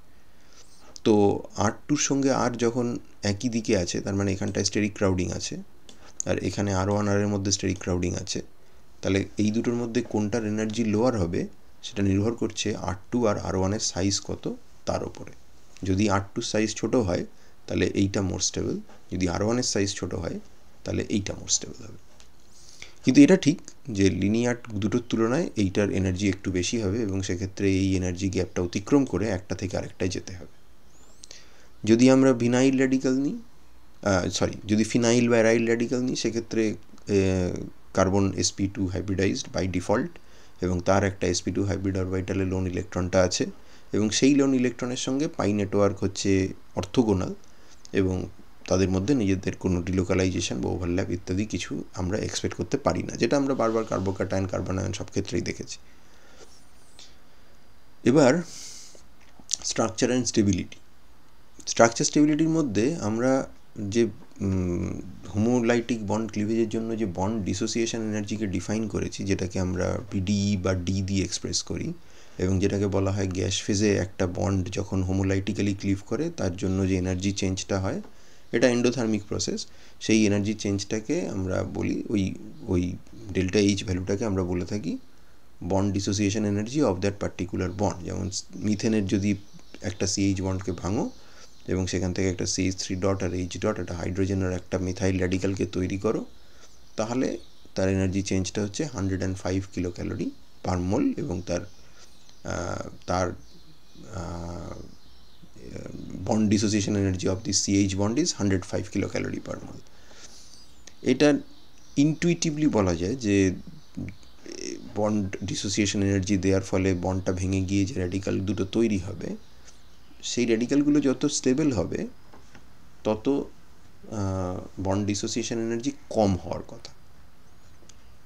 তো R2-র সঙ্গে আর যখন একই দিকে আছে, তার মানে এখানটায় স্টেরিক ক্রাউডিং আছে, আর এখানে R1 আর এর মধ্যে স্টেরিক ক্রাউডিং আছে, তাহলে এই দুটোর মধ্যে কোনটার এনার্জি লোয়ার হবে সেটা নির্ভর করছে R2 আর R1-এর সাইজ কত তার ওপরে। যদি R2-র সাইজ ছোট হয় তাহলে এইটা মোর স্টেবল, যদি R1-এর সাইজ ছোট হয় তাহলে এইটা মোর স্টেবল হবে। কিন্তু এটা ঠিক যে লিনিয়ার দুটোর তুলনায় এইটার এনার্জি একটু বেশি হবে, এবং সেক্ষেত্রে এই এনার্জি গ্যাপটা অতিক্রম করে একটা থেকে আরেকটায় যেতে হবে। যদি আমরা ভিনাইল র্যাডিক্যাল নিই, যদি ফিনাইল বা অ্যারাইল র্যাডিক্যাল নিই, সেক্ষেত্রে carbon sp2 hybridised by default, এবং তার একটা sp2 হাইব্রিড অরবিটালে লোন ইলেকট্রনটা আছে, এবং সেই লোন ইলেকট্রনের সঙ্গে পাই নেটওয়ার্ক হচ্ছে অর্থোগোনাল, এবং তাদের মধ্যে নিজেদের কোনো ডিলোকালাইজেশন বা ওভারল্যাপ ইত্যাদি কিছু আমরা এক্সপেক্ট করতে পারি না, যেটা আমরা বারবার কার্বোক্যাটায়ন, কার্বন আয়ন সব ক্ষেত্রেই দেখেছি। এবার স্ট্রাকচার অ্যান্ড স্টেবিলিটি। স্ট্রাকচার স্টেবিলিটির মধ্যে আমরা যে হোমোলাইটিক বন্ড ক্লিভেজের জন্য যে বন্ড ডিসোসিয়েশন এনার্জিকে ডিফাইন করেছি, যেটাকে আমরা PDE বা D দিয়ে এক্সপ্রেস করি, এবং যেটাকে বলা হয় গ্যাস ফেজে একটা বন্ড যখন হোমোলাইটিক্যালি ক্লিভ করে তার জন্য যে এনার্জি চেঞ্জটা হয়, এটা এন্ডোথার্মিক প্রসেস। সেই এনার্জি চেঞ্জটাকে আমরা বলি, ওই ডেল্টা এইচ ভ্যালুটাকে আমরা বলে থাকি bond dissociation energy of that particular bond. যেমন মিথেনের যদি একটা CH বন্ডকে ভাঙো এবং সেখান থেকে একটা CH3 ডট আর H ডট, একটা হাইড্রোজেনের একটা মিথাইল র্যাডিক্যালকে তৈরি করো, তাহলে তার এনার্জি চেঞ্জটা হচ্ছে 105 কিলো ক্যালোরি পার মোল, এবং তার bond dissociation energy of the CH bond is 105 kilo calorie per mole. এটা ইনটুইটিভলি বলা যায় যে বন্ড ডিসোসিয়েশন এনার্জি দেওয়ার ফলে বন্ডটা ভেঙে গিয়ে যে র্যাডিক্যাল দুটো তৈরি হবে, সেই র্যাডিক্যালগুলো যত স্টেবল হবে তত বন্ড ডিসোসিয়েশন এনার্জি কম হওয়ার কথা,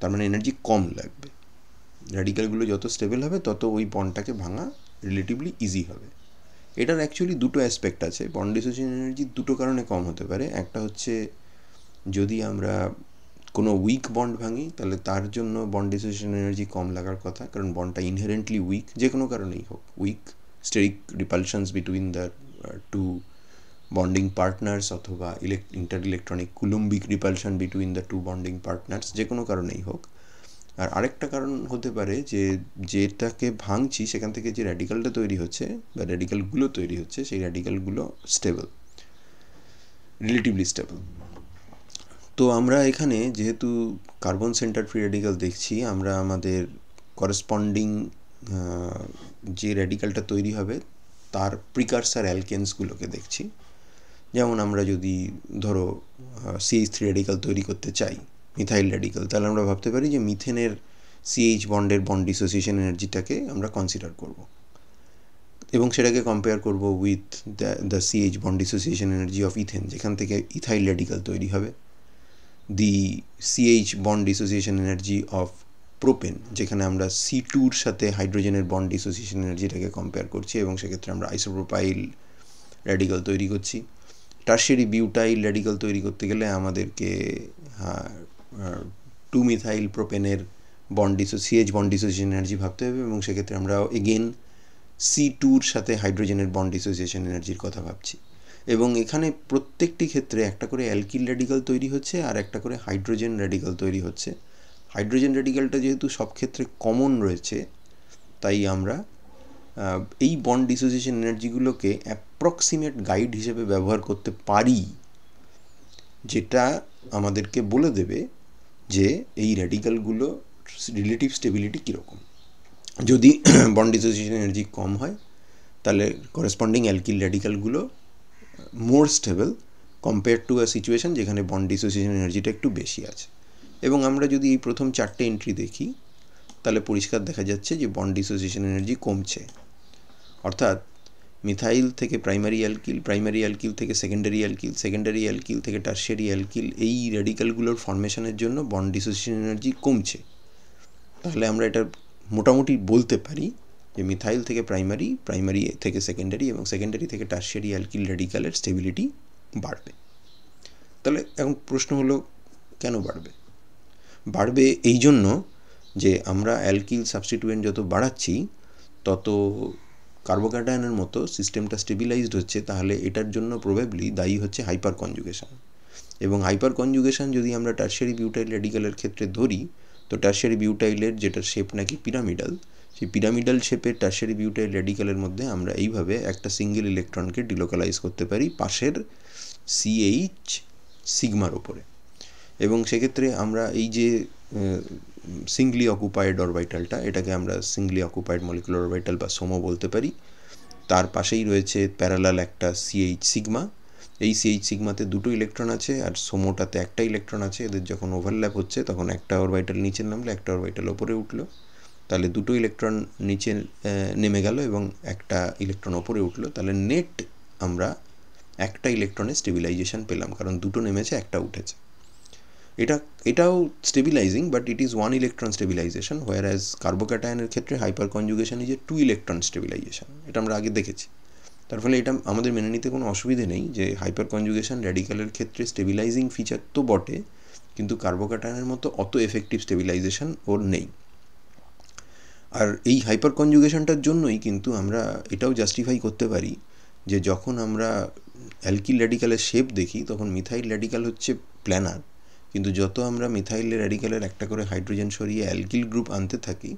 তার মানে এনার্জি কম লাগবে। র্যাডিক্যালগুলো যত স্টেবল হবে তত ওই বন্ডটাকে ভাঙা রিলেটিভলি ইজি হবে। এটার অ্যাকচুয়ালি দুটো অ্যাসপেক্ট আছে। বন্ড ডিসোসিয়েশন এনার্জি দুটো কারণে কম হতে পারে। একটা হচ্ছে যদি আমরা কোনো উইক বন্ড ভাঙি তাহলে তার জন্য বন্ড ডিসোসিয়েশন এনার্জি কম লাগার কথা, কারণ বন্ডটা ইনহেরেন্টলি উইক, যে কোনো কারণেই হোক weak, steric repulsions between the two bonding partners অথবা inter electronic coulombic repulsion between the two bonding partners, যে কোনো কারণেই হোক। আর আরেকটা কারণ হতে পারে যে যেটাকে ভাঙছি সেখান থেকে যে র্যাডিক্যালটা তৈরি হচ্ছে বা র্যাডিক্যালগুলো তৈরি হচ্ছে সেই র্যাডিক্যালগুলো স্টেবল, রিলেটিভলি স্টেবল। তো আমরা এখানে যেহেতু কার্বন সেন্টার ফ্রি র্যাডিক্যাল দেখছি, আমরা আমাদের করেসপন্ডিং যে র্যাডিক্যালটা তৈরি হবে তার প্রিকারসার অ্যালকেন্সগুলোকে দেখছি। যেমন আমরা যদি ধরো CH3 র্যাডিক্যাল তৈরি করতে চাই, মিথাইল র্যাডিক্যাল, তাহলে আমরা ভাবতে পারি যে মিথেনের CH বন্ডের বন্ড ডিসোসিয়েশন এনার্জিটাকে আমরা কনসিডার করব এবং সেটাকে কম্পেয়ার করব with the CH bond dissociation energy of ethane, যেখান থেকে ইথাইল র্যাডিক্যাল তৈরি হবে, the CH bond dissociation energy of propane, যেখানে আমরা C2-র সাথে হাইড্রোজেনের বন্ড ডিসোসিয়েশন এনার্জিটাকে কম্পেয়ার করছি এবং সেক্ষেত্রে আমরা আইসোপ্রোপাইল র্যাডিক্যাল তৈরি করছি। টারশিয়ারি বিউটাইল র্যাডিক্যাল তৈরি করতে গেলে আমাদেরকে 2-মিথাইল প্রোপেনের CH বন্ড ডিসোসিয়েশন এনার্জি ভাবতে হবে এবং সেক্ষেত্রে আমরা এগেন C2-র সাথে হাইড্রোজেনের বন্ড ডিসোসিয়েশন এনার্জির কথা ভাবছি। এবং এখানে প্রত্যেকটি ক্ষেত্রে একটা করে অ্যালকিল র্যাডিক্যাল তৈরি হচ্ছে আর একটা করে হাইড্রোজেন র্যাডিক্যাল তৈরি হচ্ছে। হাইড্রোজেন র্যাডিক্যালটা যেহেতু সব ক্ষেত্রে কমন রয়েছে, তাই আমরা এই বন্ড ডিসোসিয়েশন এনার্জিগুলোকে অ্যাপ্রক্সিমেট গাইড হিসেবে ব্যবহার করতে পারি, যেটা আমাদেরকে বলে দেবে যে এই র্যাডিক্যালগুলো রিলেটিভ স্টেবিলিটি কীরকম। যদি বন্ড ডিসোসিয়েশন এনার্জি কম হয় তাহলে করেসপন্ডিং অ্যালকিল র্যাডিক্যালগুলো more stable compare to a situation যেখানে বন্ড ডিসোসিয়েশন এনার্জিটা একটু বেশি আছে। এবং আমরা যদি এই প্রথম 4টে এন্ট্রি দেখি তাহলে পরিষ্কার দেখা যাচ্ছে যে বন্ড ডিসোসিয়েশন এনার্জি কমছে, অর্থাৎ মিথাইল থেকে প্রাইমারি অ্যালকিল থেকে সেকেন্ডারি অ্যালকিল থেকে টারশিয়ারি অ্যালকিল, এই র্যাডিক্যালগুলোর ফর্মেশনের জন্য বন্ড ডিসোসিয়েশন এনার্জি কমছে। তাহলে আমরা এটা মোটামুটি বলতে পারি যে মিথাইল থেকে প্রাইমারি থেকে সেকেন্ডারি এবং সেকেন্ডারি থেকে টারশিয়ারি অ্যালকিল র্যাডিক্যালের স্টেবিলিটি বাড়বে। তাহলে এখন প্রশ্ন হলো কেন বাড়বে এই জন্য যে আমরা অ্যালকিল সাবস্টিটিউয়েন্ট যত বাড়াচ্ছি তত কার্বোক্যাটায়নের মতো সিস্টেমটা স্টেবিলাইজড হচ্ছে। তাহলে এটার জন্য প্রবাবলি দায়ী হচ্ছে হাইপার কনজুগেশন। এবং হাইপার কনজুগেশন যদি আমরা টারশিয়ারি বিউটাইল র্যাডিক্যালের ক্ষেত্রে ধরি, তো টারশিয়ারি বিউটাইলের যেটার শেপ নাকি পিরামিডাল, সেই পিরামিডাল শেপের টারশিয়ারি বিউটাইল র্যাডিক্যালের মধ্যে আমরা এইভাবে একটা সিঙ্গেল ইলেকট্রনকে ডিলোকালাইজ করতে পারি পাশের CH সিগমার ওপরে। এবং সেক্ষেত্রে আমরা এই যে সিঙ্গলি অকুপায়েড অরবিটালটা, এটাকে আমরা সিঙ্গলি অকুপায়েড মলিকুলার অরবিটাল বা সোমো বলতে পারি। তার পাশেই রয়েছে প্যারালাল একটা CH সিগমা। এই CH সিগমাতে দুটো ইলেকট্রন আছে আর সোমোটাতে একটা ইলেকট্রন আছে। এদের যখন ওভারল্যাপ হচ্ছে তখন একটা অরবিটাল নিচে নামলে একটা অরবিটাল ওপরে উঠলো, তাহলে দুটো ইলেকট্রন নিচে নেমে গেল এবং একটা ইলেকট্রন ওপরে উঠলো। তাহলে নেট আমরা একটা ইলেকট্রনের স্টেবিলাইজেশন পেলাম, কারণ দুটো নেমেছে একটা উঠেছে। এটাও stabilizing, but it is 1 electron stabilization, whereas কার্বোক্যাটায়নের ক্ষেত্রে hyper conjugation is a 2 electron stabilization. এটা আমরা আগে দেখেছি। তার ফলে এটা আমাদের মেনে নিতে কোনো অসুবিধে নেই যে হাইপার কনজুগেশন র্যাডিক্যালের ক্ষেত্রে স্টেবিলাইজিং ফিচার তো বটে, কিন্তু কার্বোক্যাটায়নের মতো অত এফেক্টিভ স্টেবিলাইজেশন ওর নেই। আর এই হাইপার কনজুগেশনটার জন্যই কিন্তু আমরা এটাও জাস্টিফাই করতে পারি যে যখন আমরা অ্যালকিল র্যাডিক্যালের শেপ দেখি তখন মিথাইল র্যাডিক্যাল হচ্ছে প্ল্যানার, কিন্তু যত আমরা মিথাইল র্যাডিক্যালের একটা করে হাইড্রোজেন সরিয়ে অ্যালকিল গ্রুপ আনতে থাকি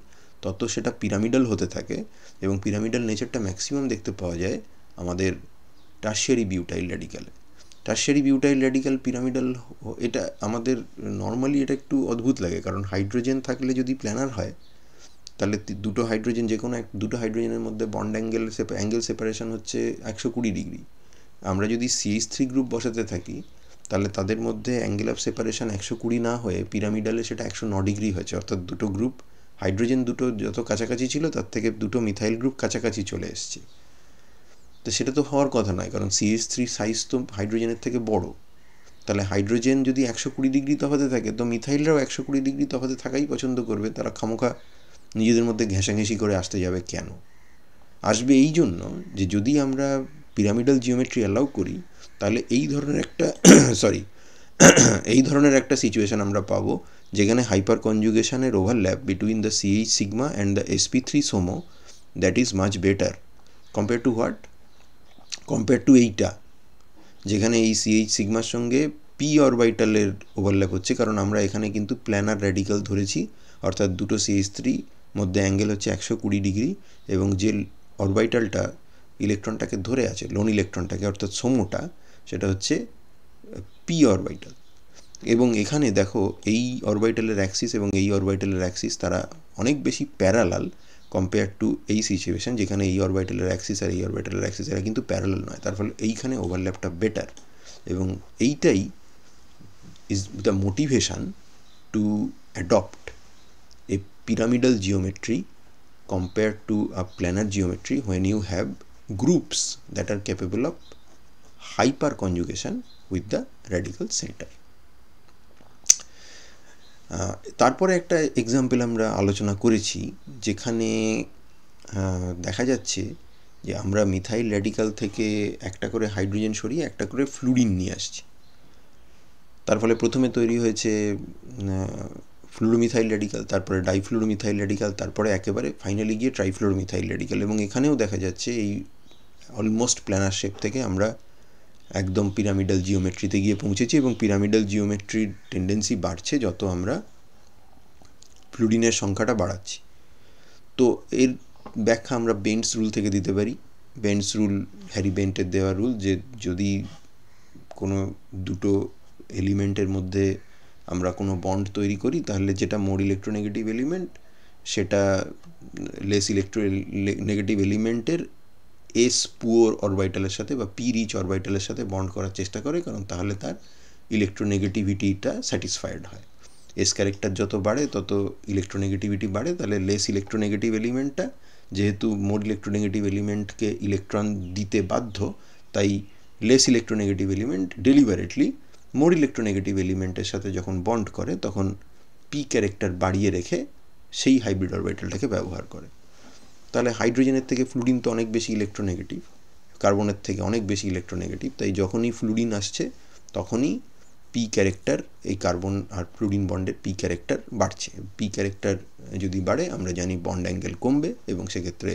তত সেটা পিরামিডাল হতে থাকে এবং পিরামিডাল নেচারটা ম্যাক্সিমাম দেখতে পাওয়া যায় আমাদের টারশিয়ারি বিউটাইল র্যাডিক্যালে। টারশিয়ারি বিউটাইল র্যাডিক্যাল পিরামিডাল, এটা আমাদের নর্মালি এটা একটু অদ্ভুত লাগে, কারণ হাইড্রোজেন থাকলে যদি প্ল্যানার হয় তাহলে দুটো হাইড্রোজেন, যে কোনো দুটো হাইড্রোজেনের মধ্যে বন্ড অ্যাঙ্গেল সেপারেশন হচ্ছে 120 ডিগ্রি। আমরা যদি CH3 গ্রুপ বসাতে থাকি তাহলে তাদের মধ্যে অ্যাঙ্গেল অফ সেপারেশন 120 না হয়ে পিরামিডালে সেটা 109 ডিগ্রি হয়েছে, অর্থাৎ দুটো গ্রুপ হাইড্রোজেন দুটো যত কাছাকাছি ছিল তার থেকে দুটো মিথাইল গ্রুপ কাছাকাছি চলে এসছে। তো সেটা তো হওয়ার কথা নয়, কারণ CH3 সাইজ তো হাইড্রোজেনের থেকে বড়। তাহলে হাইড্রোজেন যদি 120 ডিগ্রি তফাতে থাকে তো মিথাইলরাও 120 ডিগ্রি তফাতে থাকাই পছন্দ করবে, তারা খামোখা নিজেদের মধ্যে ঘেঁষাঘেঁষি করে আসতে যাবে কেন? আসবে এই জন্য যে যদি আমরা পিরামিডাল জিওমেট্রি অ্যালাউ করি তাহলে এই ধরনের একটা এই ধরনের একটা সিচুয়েশান আমরা পাবো যেখানে হাইপার কনজুগেশনের overlap between the CH sigma and the SP3 SOMO that is much better compare to what, compare to এইটা যেখানে এই সিএইচ সিগমার সঙ্গে পি অরবাইটালের ওভারল্যাপ হচ্ছে, কারণ আমরা এখানে কিন্তু প্ল্যানার র্যাডিক্যাল ধরেছি, অর্থাৎ দুটো CH3 মধ্যে অ্যাঙ্গেল হচ্ছে 120 ডিগ্রি এবং যে অরবাইটালটা ইলেকট্রনটাকে ধরে আছে, লোন ইলেকট্রনটাকে অর্থাৎ সোমোটা, সেটা হচ্ছে পি অরবাইটাল। এবং এখানে দেখো এই অরবাইটালের অ্যাক্সিস এবং এই অরবাইটালের অ্যাক্সিস তারা অনেক বেশি প্যারালাল কম্পেয়ার টু এই সিচুয়েশান যেখানে এই অরবাইটালের অ্যাক্সিস আর এই অরবাইটালের অ্যাক্সিস এরা কিন্তু প্যারালাল নয়, তার ফলে এইখানে ওভারল্যাপটা বেটার। এবং এইটাই is the motivation two adopt A pyramidal geometry compared to a planar geometry when you have groups that are capable of hyperconjugation with the radical center. তারপরে একটা এক্সাম্পল আমরা আলোচনা করেছি যেখানে দেখা যাচ্ছে যে আমরা মিথাইল র্যাডিক্যাল থেকে একটা করে হাইড্রোজেন সরিয়ে একটা করে ফ্লুরিন নিয়ে আসছি। তার ফলে প্রথমে তৈরি হয়েছে ফ্লুরোমিথাইল র্যাডিক্যাল, তারপরে ডাইফ্লুরোমিথাইল র্যাডিক্যাল, তারপরে একেবারে ফাইনালি গিয়ে ট্রাইফ্লুরোমিথাইল র্যাডিক্যাল। এবং এখানেও দেখা যাচ্ছে এই অলমোস্ট প্ল্যানার শেপ থেকে আমরা একদম পিরামিডাল জিওমেট্রিতে গিয়ে পৌঁছেছি এবং পিরামিডাল জিওমেট্রির টেন্ডেন্সি বাড়ছে যত আমরা ফ্লুরিনের সংখ্যাটা বাড়াচ্ছি। তো এর ব্যাখ্যা আমরা বেন্টস রুল থেকে দিতে পারি। বেন্টস রুল হ্যারি বেন্টের দেওয়া রুল, যে যদি কোনো দুটো এলিমেন্টের মধ্যে আমরা কোনো বন্ড তৈরি করি তাহলে যেটা মোর ইলেকট্রোনেগেটিভ এলিমেন্ট সেটা লেস ইলেকট্রোনেগেটিভ এলিমেন্টের এস পুওর অরবাইটালের সাথে বা পি রিচ অরবাইটালের সাথে বন্ড করার চেষ্টা করে, কারণ তাহলে তার ইলেকট্রোনেগেটিভিটিটা স্যাটিসফাইড হয়। এস ক্যারেক্টার যত বাড়ে তত ইলেকট্রোনেগেটিভিটি বাড়ে, তাহলে লেস ইলেকট্রোনেগেটিভ এলিমেন্টটা যেহেতু মোর ইলেকট্রোনেগেটিভ এলিমেন্টকে ইলেকট্রন দিতে বাধ্য, তাই লেস ইলেকট্রোনেগেটিভ এলিমেন্ট ডেলিভারেটলি মোর ইলেকট্রোনেগেটিভ এলিমেন্টের সাথে যখন বন্ড করে তখন পি ক্যারেক্টার বাড়িয়ে রেখে সেই হাইব্রিড অরবিটালটাকে ব্যবহার করে। তাহলে হাইড্রোজেনের থেকে ফ্লুরিন তো অনেক বেশি ইলেকট্রোনেগেটিভ, কার্বনের থেকে অনেক বেশি ইলেকট্রোনেগেটিভ, তাই যখনই ফ্লুরিন আসছে তখনই পি ক্যারেক্টার, এই কার্বন আর ফ্লুরিন বন্ডের পি ক্যারেক্টার বাড়ছে। পি ক্যারেক্টার যদি বাড়ে আমরা জানি বন্ড অ্যাঙ্গেল কমবে এবং সেক্ষেত্রে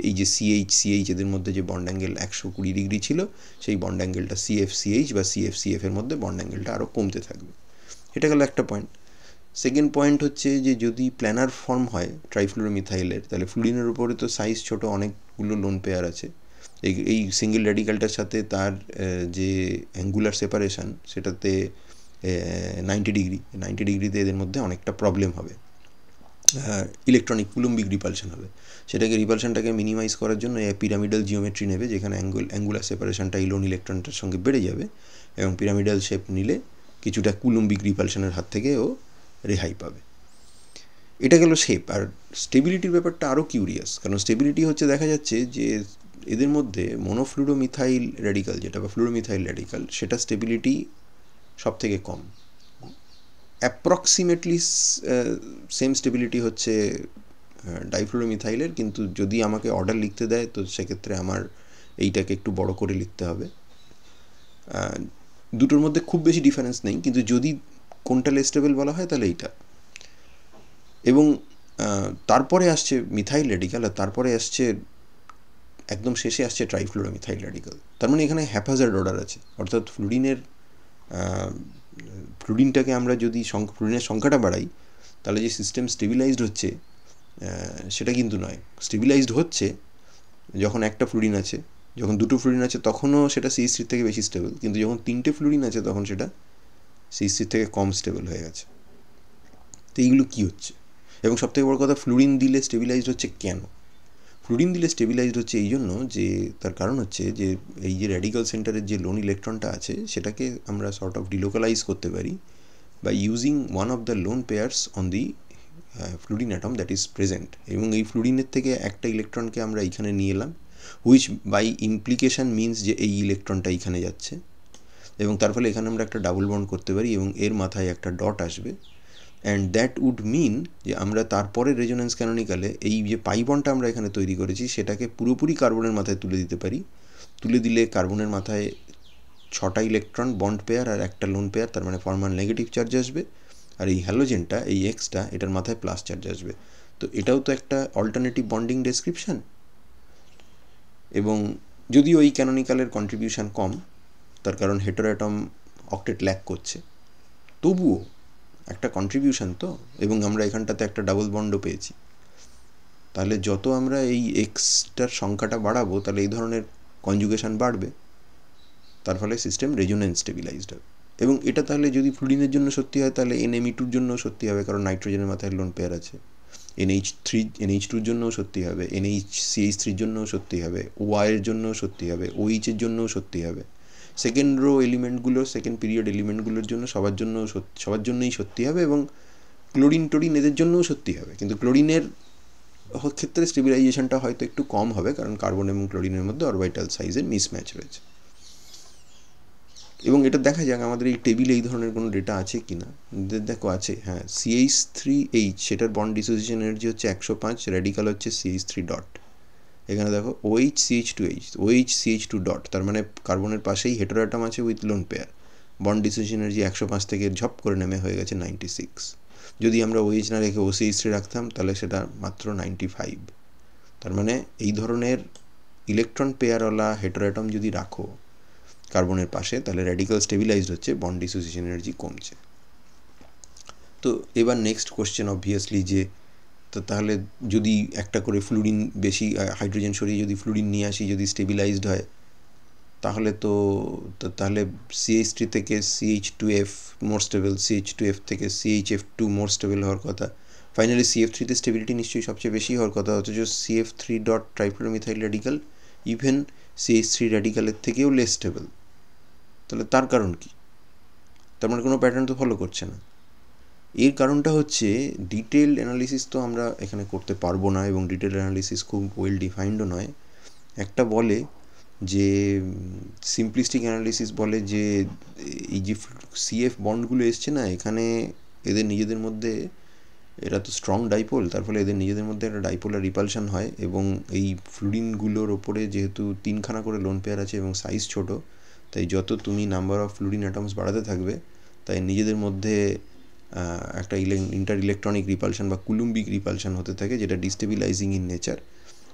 এই যে সিএইচ এদের মধ্যে যে বন্ড অ্যাঙ্গেল 120 ডিগ্রি ছিল সেই বন্ড অ্যাঙ্গেলটা CF/CH বা CF/CF এর মধ্যে বন্ড অ্যাঙ্গেলটা আরও কমতে থাকবে। এটা গেল একটা পয়েন্ট। সেকেন্ড পয়েন্ট হচ্ছে যে যদি প্ল্যানার ফর্ম হয় ট্রাইফ্লুরোমিথাইলের, তাহলে ফ্লুরিনের উপরে তো সাইজ ছোট অনেকগুলো লোন পেয়ার আছে, এই সিঙ্গেল র্যাডিক্যালটার সাথে তার যে অ্যাঙ্গুলার সেপারেশন সেটাতে 90 ডিগ্রিতে এদের মধ্যে অনেকটা প্রবলেম হবে, ইলেকট্রনিক কুলম্বিক রিপালশন হবে। সেটাকে রিপালশনটাকে মিনিমাইজ করার জন্য পিরামিডাল জিওমেট্রি নেবে যেখানে অ্যাঙ্গুলার সেপারেশনটা এই লোন ইলেকট্রনটার সঙ্গে বেড়ে যাবে এবং পিরামিডাল শেপ নিলে কিছুটা কুলম্বিক রিপালশনের হাত থেকে ও রেহাই পাবে। এটা গেল শেপ। আর স্টেবিলিটির ব্যাপারটা আরও কিউরিয়াস, কারণ স্টেবিলিটি হচ্ছে দেখা যাচ্ছে যে এদের মধ্যে মনোফ্লুরোমিথাইল র্যাডিক্যাল যেটা বা ফ্লুরোমিথাইল র্যাডিক্যাল সেটা স্টেবিলিটি সব থেকে কম, অ্যাপ্রক্সিমেটলি সেম স্টেবিলিটি হচ্ছে ডাইফ্লুরোমিথাইলের, কিন্তু যদি আমাকে অর্ডার লিখতে দেয় তো সেক্ষেত্রে আমার এইটাকে একটু বড় করে লিখতে হবে। দুটোর মধ্যে খুব বেশি ডিফারেন্স নেই, কিন্তু যদি কোনটা লেস স্টেবল বলা হয় তাহলে এইটা। এবং তারপরে আসছে মিথাইল র্যাডিক্যাল আর তারপরে আসছে একদম শেষে আসছে ট্রাইফ্লুরোমিথাইল র্যাডিক্যাল। তার মানে এখানে হ্যাপহাজার্ড অর্ডার আছে, অর্থাৎ ফ্লুরিনটাকে আমরা যদি ফ্লুরিনের সংখ্যাটা বাড়াই তাহলে যে সিস্টেম স্টেবিলাইজড হচ্ছে সেটা কিন্তু নয়। স্টেবিলাইজড হচ্ছে যখন একটা ফ্লুরিন আছে, যখন দুটো ফ্লুরিন আছে তখনও সেটা CH3 থেকে বেশি স্টেবল, কিন্তু যখন তিনটে ফ্লুরিন আছে তখন সেটা CH3 থেকে কম স্টেবল হয়ে গেছে। তো এইগুলো কী হচ্ছে? এবং সবথেকে বড় কথা, ফ্লুরিন দিলে স্টেবিলাইজড হচ্ছে কেন? ফ্লুরিন দিলে স্টেবিলাইজড হচ্ছে এই জন্য যে তার কারণ হচ্ছে যে এই যে র্যাডিক্যাল সেন্টারের যে লোন ইলেকট্রনটা আছে সেটাকে আমরা সর্ট অফ ডিলোকালাইজ করতে পারি by using one of the lone pairs on the fluorine atom that is present. এবং এই ফ্লুরিনের থেকে একটা ইলেকট্রনকে আমরা এইখানে নিয়ে এলাম, হুইচ বাই ইমপ্লিকেশন মিনস যে এই ইলেকট্রনটা এইখানে যাচ্ছে এবং তার ফলে এখানে আমরা একটা ডাবল বন্ড করতে পারি এবং এর মাথায় একটা ডট আসবে অ্যান্ড দ্যাট উড মিন যে আমরা তারপরে রেজোনেন্স ক্যানোনিক্যালে এই যে পাই বন্ডটা আমরা এখানে তৈরি করেছি সেটাকে পুরোপুরি কার্বনের মাথায় তুলে দিতে পারি। তুলে দিলে কার্বনের মাথায় 6টা ইলেকট্রন বন্ড পেয়ার আর একটা লোন পেয়ার, তার মানে ফরমাল নেগেটিভ চার্জ আসবে, আর এই হ্যালোজেনটা, এই এক্সটা, এটার মাথায় প্লাস চার্জ আসবে। তো এটাও তো একটা অল্টারনেটিভ বন্ডিং ডেসক্রিপশান। এবং যদিও এই ক্যানোনিক্যালের কন্ট্রিবিউশান কম, তার কারণ হেটেরোঅ্যাটম অক্টেট ল্যাক করছে, তবুও একটা কন্ট্রিবিউশান তো। এবং আমরা এখানটাতে একটা ডাবল বন্ডও পেয়েছি। তাহলে যত আমরা এই এক্সটার সংখ্যাটা বাড়াবো তাহলে এই ধরনের কনজুগেশন বাড়বে, তার ফলে সিস্টেম রেজোনেন্স স্টেবিলাইজড হবে। এবং এটা তাহলে যদি ফ্লুরিনের জন্য সত্যি হয় তাহলে NME2-র জন্যও সত্যি হবে, কারণ নাইট্রোজেনের মাথায় লোন পেয়ার আছে। NH2-র জন্যও সত্যি হবে, NHCH3-র জন্যও সত্যি হবে, OI এর জন্যও সত্যি হবে, OH-এর জন্যও সত্যি হবে। সেকেন্ড রো এলিমেন্টগুলো, সেকেন্ড পিরিয়ড এলিমেন্টগুলোর জন্য সবার জন্যই সত্যি হবে। এবং ক্লোরিন টোরিন এদের জন্যও সত্যি হবে। কিন্তু ক্লোরিনের ক্ষেত্রে স্টেবিলাইজেশনটা হয়তো একটু কম হবে, কারণ কার্বন এবং ক্লোরিনের মধ্যে অরবিটাল সাইজের মিসম্যাচ রয়েছে। এবং এটা দেখা যাক আমাদের এই টেবিলে এই ধরনের কোনো ডেটা আছে কি না। দেখো আছে, হ্যাঁ, CH3H, সেটার বন্ড ডিসোসিয়েশন এনার্জি হচ্ছে 105, রেডিকাল হচ্ছে CH3 ডট। এখানে দেখো OH CH2H, OH CH2 dot, তার মানে কার্বনের পাশেই হেটেরোঅ্যাটম আছে with lone pair. Bond dissociation energy 105 থেকে ঝপ করে নেমে হয়ে গেছে 96। যদি আমরা OH না রেখে OCH3 রাখতাম তাহলে সেটা মাত্র 95। তার মানে এই ধরনের ইলেকট্রন পেয়ারওয়ালা হেটেরোঅ্যাটম যদি রাখো কার্বনের পাশে, তাহলে র্যাডিক্যাল স্টেবিলাইজড হচ্ছে, বন্ড ডিসোসিয়েশন এনার্জি কমছে। তো এবার নেক্সট কোশ্চেন অবভিয়াসলি যে তাহলে যদি একটা করে ফ্লুরিন বেশি হাইড্রোজেন সরিয়ে যদি ফ্লুরিন নিয়ে আসি, যদি স্টেবিলাইজড হয়, তাহলে CH3 থেকে CH2F মোর স্টেবল, CH2F থেকে CHF2 মোর স্টেবল হওয়ার কথা। ফাইনালি CF3-তে স্টেবিলিটি নিশ্চয়ই সবচেয়ে বেশি হওয়ার কথা, অথচ CF3 dot trifluoromethyl radical even CH3 র্যাডিক্যালের থেকেও লেস স্টেবল। তাহলে তার কারণ কি? তার মানে কোনো প্যাটার্ন তো ফলো করছে না। এর কারণটা হচ্ছে ডিটেলড অ্যানালিসিস তো আমরা এখানে করতে পারবো না, এবং ডিটেলড অ্যানালিসিস খুব ওয়েল ডিফাইন্ডও নয়। একটা বলে যে সিম্পলিস্টিক অ্যানালিসিস বলে যে এই যে CF বন্ডগুলো এসছে না, এখানে এদের নিজেদের মধ্যে, এরা তো স্ট্রং ডাইপোল, তার ফলে এদের নিজেদের মধ্যে একটা ডাইপোলার রিপালশন হয়। এবং এই ফ্লুরিনগুলোর ওপরে যেহেতু 3খানা করে লোন পেয়ার আছে এবং সাইজ ছোট, তাই যত তুমি নাম্বার অফ ফ্লুরিন অ্যাটমস বাড়াতে থাকবে, তাই নিজেদের মধ্যে একটা ইন্টার ইলেকট্রনিক রিপালশন বা কুলুম্বিক রিপালশন হতে থাকে, যেটা ডিস্টেবিলাইজিং ইন নেচার।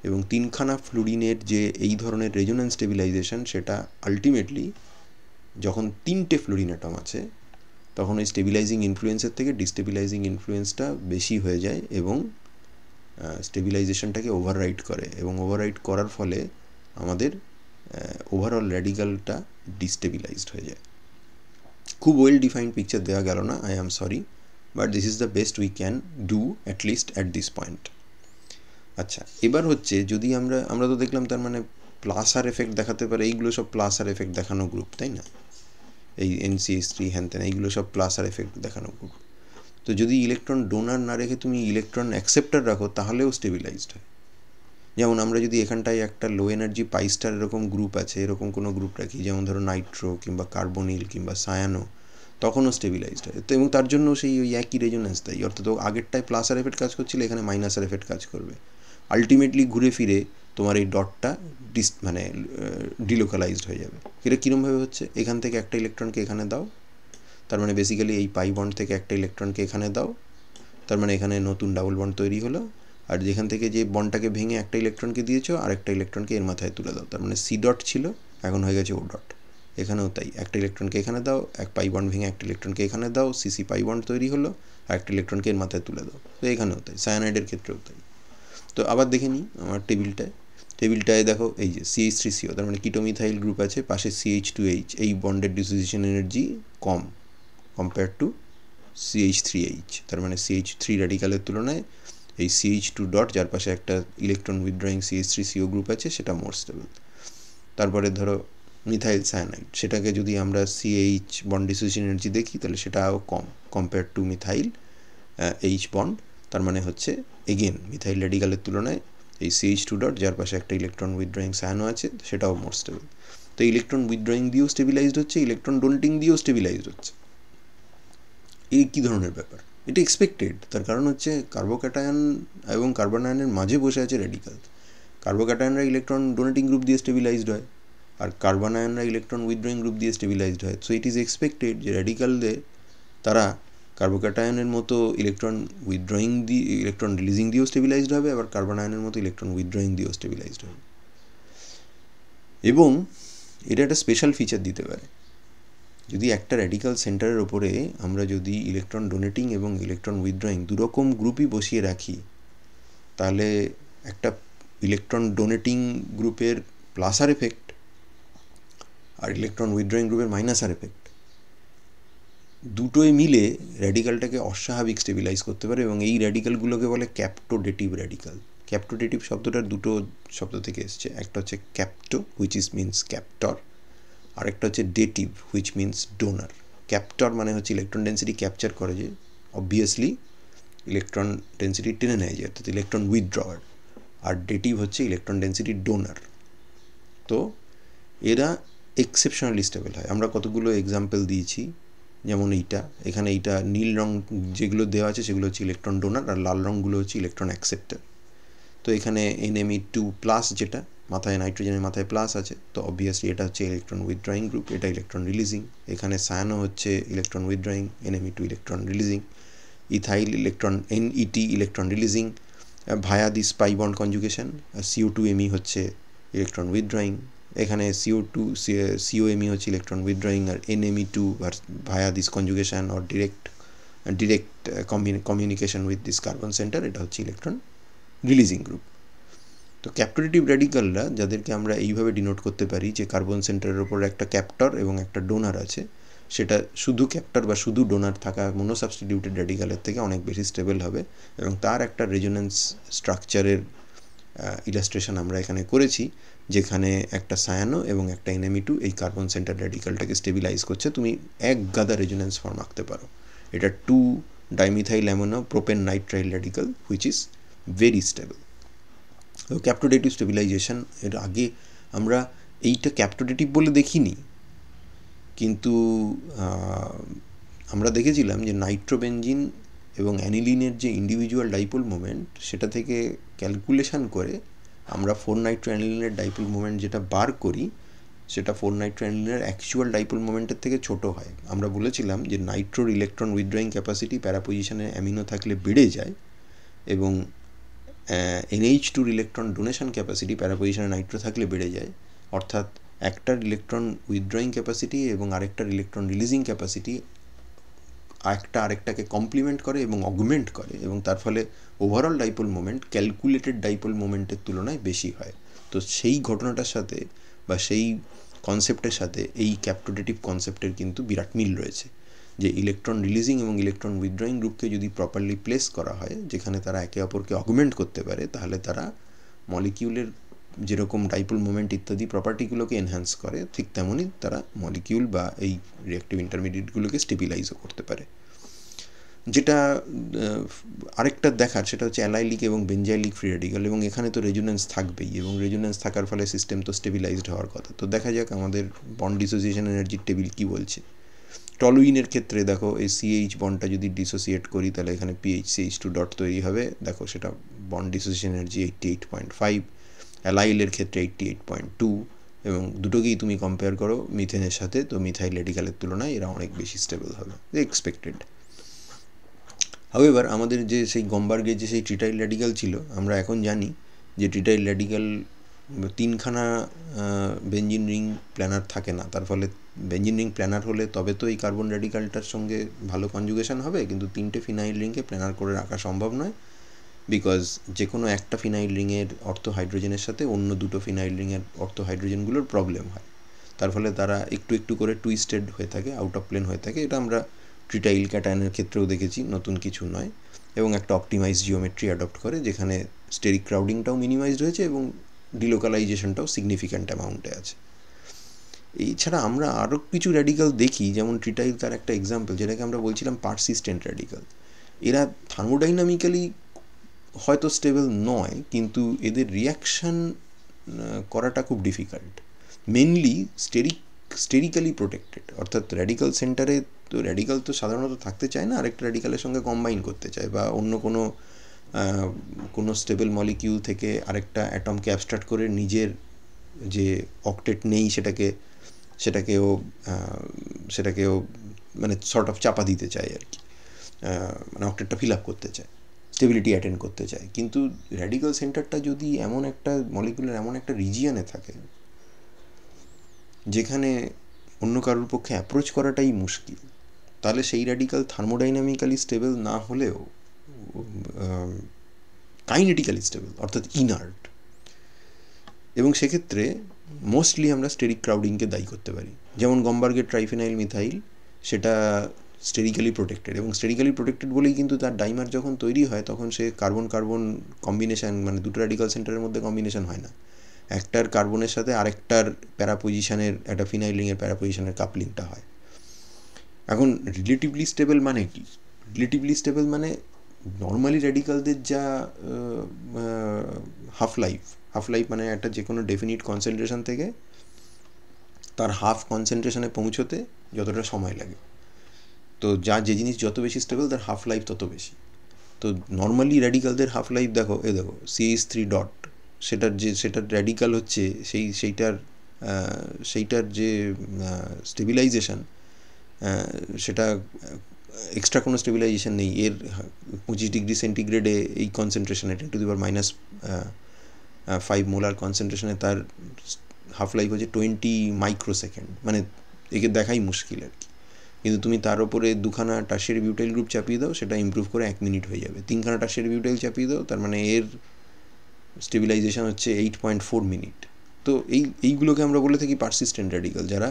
এবং 3খানা ফ্লুরিনের যে এই ধরনের রেজোনেন্স স্টেবিলাইজেশন, সেটা আলটিমেটলি যখন 3টে ফ্লুরিন অ্যাটম আছে তখন ওই স্টেবিলাইজিং ইনফ্লুয়েন্সের থেকে ডিস্টেবিলাইজিং ইনফ্লুয়েন্সটা বেশি হয়ে যায় এবং স্টেবিলাইজেশনটাকে ওভাররাইড করে। এবং ওভাররাইড করার ফলে আমাদের ওভারঅল র্যাডিক্যালটা ডিস্টেবিলাইজড হয়ে যায়। খুব ওয়েল ডিফাইন্ড পিকচার দেওয়া গেল না, I am sorry, but this is the best we can do at least at this point. আচ্ছা, এবার হচ্ছে যদি আমরা তো দেখলাম তার মানে প্লাস আর এফেক্ট দেখাতে পারে, এইগুলো সব প্লাস আর এফেক্ট দেখানো গ্রুপ, তাই না? এই NCH3 হ্যান এইগুলো সব প্লাস আর এফেক্ট দেখানো গ্রুপ। তো যদি ইলেকট্রন ডোনার না রেখে তুমি ইলেকট্রন অ্যাকসেপ্টার রাখো তাহলেও স্টেবিলাইজড হয়। যেমন আমরা যদি এখানটায় একটা লো এনার্জি পাইস্টার এরকম গ্রুপ আছে, এরকম কোনো গ্রুপ রাখি, যেমন ধরো নাইট্রো কিংবা কার্বনিল কিংবা সায়ানো, তখনও স্টেবিলাইজড হয়। তো এবং তার জন্য সেই ওই একই রেজোনেন্স দেয়, অর্থাৎ আগেরটায় প্লাস আর এফেক্ট কাজ করছিল, এখানে মাইনাস আর এফেক্ট কাজ করবে। আলটিমেটলি ঘুরে ফিরে তোমার এই ডটটা ডিলোকালাইজড হয়ে যাবে। এটা কীরমভাবে হচ্ছে? এখান থেকে একটা ইলেকট্রনকে এখানে দাও, তার মানে বেসিক্যালি এই পাই বন্ড থেকে একটা ইলেকট্রনকে এখানে দাও, তার মানে এখানে নতুন ডাবল বন্ড তৈরি হলো। আর যেখান থেকে যে বন্ডটাকে ভেঙে একটা ইলেকট্রনকে দিয়েছো, আর একটা ইলেকট্রনকে এর মাথায় তুলে দাও, তার মানে C ডট ছিল এখন হয়ে গেছে O ডট। এখানেও তাই, একটা ইলেকট্রনকে এখানে দাও, এক পাই বন্ড ভেঙে একটা ইলেকট্রনকে এখানে দাও, CC পাই বন্ড তৈরি হলো, আর একটা ইলেকট্রনকে এর মাথায় তুলে দাও। তো এখানেও তাই, সায়ানাইডের ক্ষেত্রেও তাই। তো আবার দেখে নিই আমার টেবিলটায় দেখো এই যে CH3CO, তার মানে কিটোমিথাইল গ্রুপ আছে, পাশে CH2H, এই বন্ডের ডিসোসিয়েশন এনার্জি কম কম্পেয়ার টু CH3H, তার মানে CH3 র্যাডিক্যালের তুলনায় এই CH2 ডট, যার পাশে একটা ইলেকট্রন উইথড্রয়িং CH3CO গ্রুপ আছে, সেটা মোর স্টেবল। তারপরে ধরো মিথাইল সায়ানাইড, সেটাকে যদি আমরা CH বন্ড ডিসোসিয়েশন এনার্জি দেখি তাহলে সেটাও কম compare to methyl H bond, তার মানে হচ্ছে এগেন মিথাইল র্যাডিক্যালের তুলনায় এই CH2 ডট, যার পাশে একটা ইলেকট্রন উইথড্রয়িং সায়ানো আছে, সেটাও মোর স্টেবল। তো ইলেকট্রন উইথড্রয়িং দিয়েও স্টেবিলাইজড হচ্ছে, ইলেকট্রন ডোনেটিং দিয়েও স্টেবিলাইজড হচ্ছে। এই কী ধরনের ব্যাপার? এটা এক্সপেক্টেড। তার কারণ হচ্ছে কার্বোক্যাটায়ন এবং কার্বন আয়নের মাঝে বসে আছে রেডিকাল। কার্বোক্যাটায়নরা ইলেকট্রন ডোনেটিং গ্রুপ দিয়ে স্টেবিলাইজড হয়, আর কার্বন আয়নরা ইলেকট্রন উইথড্রয়িং গ্রুপ দিয়ে স্টেবিলাইজড হয়। সো ইট ইজ এক্সপেক্টেড যে রেডিকালদের তারা কার্বোক্যাটায়নের মতো ইলেকট্রন উইথড্রয়িং দিয়ে ইলেকট্রন রিলিজিং দিয়েও স্টেবিলাইজড হবে, আবার কার্বন আয়নের মতো ইলেকট্রন উইথড্রয়িং দিয়েও স্টেবিলাইজড হবে। এবং এটা একটা স্পেশাল ফিচার দিতে পারে। যদি একটা র্যাডিক্যাল সেন্টারের ওপরে আমরা যদি ইলেকট্রন ডোনেটিং এবং ইলেকট্রন উইথড্রয়িং দুরকম গ্রুপই বসিয়ে রাখি, তাহলে একটা ইলেকট্রন ডোনেটিং গ্রুপের প্লাস আর এফেক্ট আর ইলেকট্রন উইথড্রয়িং গ্রুপের মাইনাস আর এফেক্ট দুটোই মিলে র্যাডিক্যালটাকে অস্বাভাবিক স্টেবিলাইজ করতে পারে, এবং এই র্যাডিক্যালগুলোকে বলে ক্যাপ্টোডেটিভ র্যাডিক্যাল। ক্যাপ্টোডেটিভ শব্দটার দুটো শব্দ থেকে এসছে, একটা হচ্ছে ক্যাপ্টো হুইচ ইজ মিনস ক্যাপ্টর, আর একটা হচ্ছে ডেটিভ হুইচ মিনস ডোনার। ক্যাপ্টর মানে হচ্ছে ইলেকট্রন ডেন্সিটি ক্যাপচার করে, যে অবভিয়াসলি ইলেকট্রন ডেন্সিটি টেনে নেয়, যে অর্থাৎ ইলেকট্রন উইথড্রয়ার। আর ডেটিভ হচ্ছে ইলেকট্রন ডেন্সিটি ডোনার। তো এরা এক্সেপশনালি স্টেবল হয়। আমরা কতগুলো এক্সাম্পল দিয়েছি, যেমন এখানে এইটা নীল রং যেগুলো দেওয়া আছে সেগুলো হচ্ছে ইলেকট্রন ডোনার, আর লাল রঙগুলো হচ্ছে ইলেকট্রন অ্যাকসেপ্টার। তো এখানে NMe2+, যেটা মাথায় নাইট্রোজেনের মাথায় প্লাস আছে, তো অবভিয়াসলি এটা হচ্ছে ইলেকট্রন উইথড্রয়িং গ্রুপ, এটা ইলেকট্রন রিলিজিং। এখানে সায়ানো হচ্ছে electron withdrawing, NMe2 electron releasing. Ethyl electron NET electron releasing via this pi bond conjugation. CO2Me হচ্ছে ইলেকট্রন উইথড্রয়িং। এখানে COMe হচ্ছে ইলেকট্রন উইথড্রয়িং, আর NMe2 via this conjugation or direct communication with this carbon centre, এটা হচ্ছে electron releasing group. তো ক্যাপ্টোডেটিভ র্যাডিক্যালরা, যাদেরকে আমরা এইভাবে ডিনোট করতে পারি যে কার্বন সেন্টারের ওপর একটা ক্যাপ্টর এবং একটা ডোনার আছে, সেটা শুধু ক্যাপ্টর বা শুধু ডোনার থাকা মোনোসাবস্টিটিউটেড র্যাডিক্যালের থেকে অনেক বেশি স্টেবল হবে, এবং তার একটা রেজোনেন্স স্ট্রাকচারের ইলাস্ট্রেশন আমরা এখানে করেছি, যেখানে একটা সায়ানো এবং একটা NMe2 এই কার্বন সেন্টার র্যাডিক্যালটাকে স্টেবিলাইজ করছে। তুমি এক গাদা রেজোনেন্স ফর্ম আঁকতে পারো। এটা two dimethyl amino propane nitrile radical which is very stable. তো ক্যাপ্টোডেটিভ স্টেবিলাইজেশন এর আগে আমরা এইটা ক্যাপ্টোডেটিভ বলে দেখিনি, কিন্তু আমরা দেখেছিলাম যে নাইট্রোবেনজিন এবং অ্যানিলিনের যে ইন্ডিভিজুয়াল ডাইপোল মোমেন্ট, সেটা থেকে ক্যালকুলেশন করে আমরা 4-নাইট্রোঅ্যানিলিনের ডাইপোল মোমেন্ট যেটা বার করি, সেটা 4-নাইট্রোঅ্যানিলিনের অ্যাকচুয়াল ডাইপোল মোমেন্টের থেকে ছোট হয়। আমরা বলেছিলাম যে নাইট্রোর ইলেকট্রন উইথড্রয়িং ক্যাপাসিটি প্যারাপোজিশনে অ্যামিনো থাকলে বেড়ে যায়, এবং NH2 ইলেকট্রন ডোনেশন ক্যাপাসিটি প্যারাপোজিশনে নাইট্রো থাকলে বেড়ে যায়। অর্থাৎ একটার ইলেকট্রন উইথড্রয়িং ক্যাপাসিটি এবং আরেকটার ইলেকট্রন রিলিজিং ক্যাপাসিটি আরেকটাকে কমপ্লিমেন্ট করে এবং অগমেন্ট করে, এবং তার ফলে overall dipole moment calculated dipole মোমেন্টের তুলনায় বেশি হয়। তো সেই ঘটনাটার সাথে বা সেই কনসেপ্টের সাথে এই ক্যাপ্টোডেটিভ কনসেপ্টের কিন্তু বিরাট মিল রয়েছে, যে ইলেকট্রন রিলিজিং এবং ইলেকট্রন উইথড্রয়িং গ্রুপকে যদি প্রপারলি প্লেস করা হয়, যেখানে তারা একে অপরকে অগমেন্ট করতে পারে, তাহলে তারা মলিকিউলের যেরকম ডাইপোল মোমেন্ট ইত্যাদি প্রপার্টিগুলোকে এনহ্যান্স করে, ঠিক তেমনই তারা মলিকিউল বা এই রিঅ্যাক্টিভ ইন্টারমিডিয়েটগুলোকে স্টেবিলাইজও করতে পারে। যেটা আরেকটা দেখার, সেটা হচ্ছে অ্যালাইলিক এবং বেঞ্জাইলিক ফ্রি র্যাডিক্যাল, এবং এখানে তো রেজোনেন্স থাকবেই, এবং রেজোনেন্স থাকার ফলে সিস্টেম তো স্টেবিলাইজড হওয়ার কথা। তো দেখা যাক আমাদের বন্ড ডিসোসিয়েশন এনার্জির টেবিল কী বলছে। টলুইনের ক্ষেত্রে দেখো এই CH বন্ডটা যদি ডিসোসিয়েট করি, তাহলে এখানে PHCH2 ডট তৈরি হবে। দেখো সেটা বন্ড ডিসোসিয়েশন এনার্জি 88.5। অ্যালাইলের ক্ষেত্রে 88.2, এবং দুটোকেই তুমি কম্পেয়ার করো মিথেনের সাথে, তো মিথাইল র্যাডিক্যালের তুলনায় এরা অনেক বেশি স্টেবল হবে, এক্সপেক্টেড। হাউএভার আমাদের যে সেই গম্বার্গের যে সেই ট্রিটাইল র্যাডিক্যাল ছিল, আমরা এখন জানি যে ট্রিটাইল র্যাডিক্যাল 3খানা বেঞ্জিন রিং প্ল্যানার থাকে না। তার ফলে বেঞ্জিন রিং প্ল্যানার হলে তবে তো এই কার্বন র্যাডিক্যালটার সঙ্গে ভালো কনজুগেশন হবে, কিন্তু 3টে ফিনাইল রিংকে প্ল্যানার করে রাখা সম্ভব নয়, বিকজ যে কোনো একটা ফিনাইল রিংয়ের অর্থ হাইড্রোজেনের সাথে অন্য দুটো ফিনাইল রিংয়ের অর্থ হাইড্রোজেনগুলোর প্রবলেম হয়। তার ফলে তারা একটু একটু করে টুইস্টেড হয়ে থাকে, আউট অফ প্লেন হয়ে থাকে। এটা আমরা ট্রিটাইল ক্যাটায়নের ক্ষেত্রেও দেখেছি, নতুন কিছু নয়, এবং একটা অপটিমাইজ জিওমেট্রি অ্যাডপ্ট করে, যেখানে স্টেরিক ক্রাউডিংটাও মিনিমাইজড হয়েছে এবং ডিলোকালাইজেশনটাও সিগনিফিক্যান্ট অ্যামাউন্টে আছে। এছাড়া আমরা আরও কিছু র্যাডিক্যাল দেখি, যেমন ট্রিটাইল তার একটা এক্সাম্পল, যেটাকে আমরা বলছিলাম পারসিস্টেন্ট র্যাডিক্যাল। এরা থার্মোডাইনামিক্যালি হয়তো স্টেবল নয়, কিন্তু এদের রিয়াকশান করাটা খুব ডিফিকাল্ট। মেনলি স্টেরিক্যালি প্রোটেক্টেড, অর্থাৎ র্যাডিক্যাল সেন্টারে তো র্যাডিক্যাল তো সাধারণত থাকতে চায় না আরেকটা র্যাডিক্যালের সঙ্গে কম্বাইন করতে চায়, বা অন্য কোনো স্টেবল মলিকিউল থেকে আরেকটা অ্যাটমকে অ্যাবস্ট্রাক্ট করে নিজের যে অক্টেট নেই সেটাকেও মানে সর্ট অফ চাপা দিতে চায় আর কি, মানে অক্টেটটা ফিল আপ করতে চায়, স্টেবিলিটি অ্যাটেন্ড করতে চায়। কিন্তু র্যাডিক্যাল সেন্টারটা যদি এমন একটা মলিকুলের এমন একটা রিজিয়নে থাকে যেখানে অন্য কারোর পক্ষে অ্যাপ্রোচ করাটাই মুশকিল, তাহলে সেই র্যাডিক্যাল থার্মোডাইনামিক্যালি স্টেবল না হলেও কাইনেটিক্যালি স্টেবল, অর্থাৎ ইনার্ট। এবং সেক্ষেত্রে মোস্টলি আমরা স্টেরিক ক্রাউডিংকে দায়ী করতে পারি। যেমন গমবার্গের ট্রাইফেনাইল মিথাইল, সেটা স্টেরিক্যালি প্রোটেক্টেড, এবং স্টেরিক্যালি প্রোটেক্টেড বলেই কিন্তু তার ডাইমার যখন তৈরি হয় তখন সে কার্বন কার্বন কম্বিনেশান, মানে দুটো র্যাডিক্যাল সেন্টারের মধ্যে কম্বিনেশান হয় না, একটার কার্বনের সাথে আরেকটার প্যারাপোজিশনের, একটা ফিনাইল রিংয়ের প্যারাপোজিশনের কাপলিংটা হয়। এখন রিলেটিভলি স্টেবল মানে কি? রিলেটিভলি স্টেবল মানে নর্মালি র্যাডিক্যালদের যা হাফ লাইফ মানে একটা যে কোনো ডেফিনিট কনসেন্ট্রেশন থেকে তার হাফ কনসেন্ট্রেশনে পৌঁছতে যতটা সময় লাগে, তো যে জিনিস যত বেশি স্টেবল তার হাফ লাইফ তত বেশি। তো নর্মালি র্যাডিক্যালদের হাফ লাইফ দেখো, দেখো CH3 ডট, সেটার র্যাডিক্যাল হচ্ছে সেইটার যে স্টেবিলাইজেশন, সেটা এক্সট্রা কোনো স্টেবিলাইজেশন নেই এর। 25 ডিগ্রি সেন্টিগ্রেডে এই কনসেন্ট্রেশনে 10⁻⁵ মোলার কনসেন্ট্রেশনে তার হাফ লাইফ হচ্ছে 20 মাইক্রোসেকেন্ড, মানে একে দেখাই মুশকিল আর কি। কিন্তু তুমি তার ওপরে 2খানা টারশিয়ারি বিউটাইল গ্রুপ চাপিয়ে দাও, সেটা ইমপ্রুভ করে 1 মিনিট হয়ে যাবে। 3খানা টারশিয়ারি বিউটাইল চাপিয়ে দাও, তার মানে এর স্টেবিলাইজেশন হচ্ছে 8.4 মিনিট। তো এইগুলোকে আমরা বলে থাকি পারসিস্টেন্ট র্যাডিক্যাল, যারা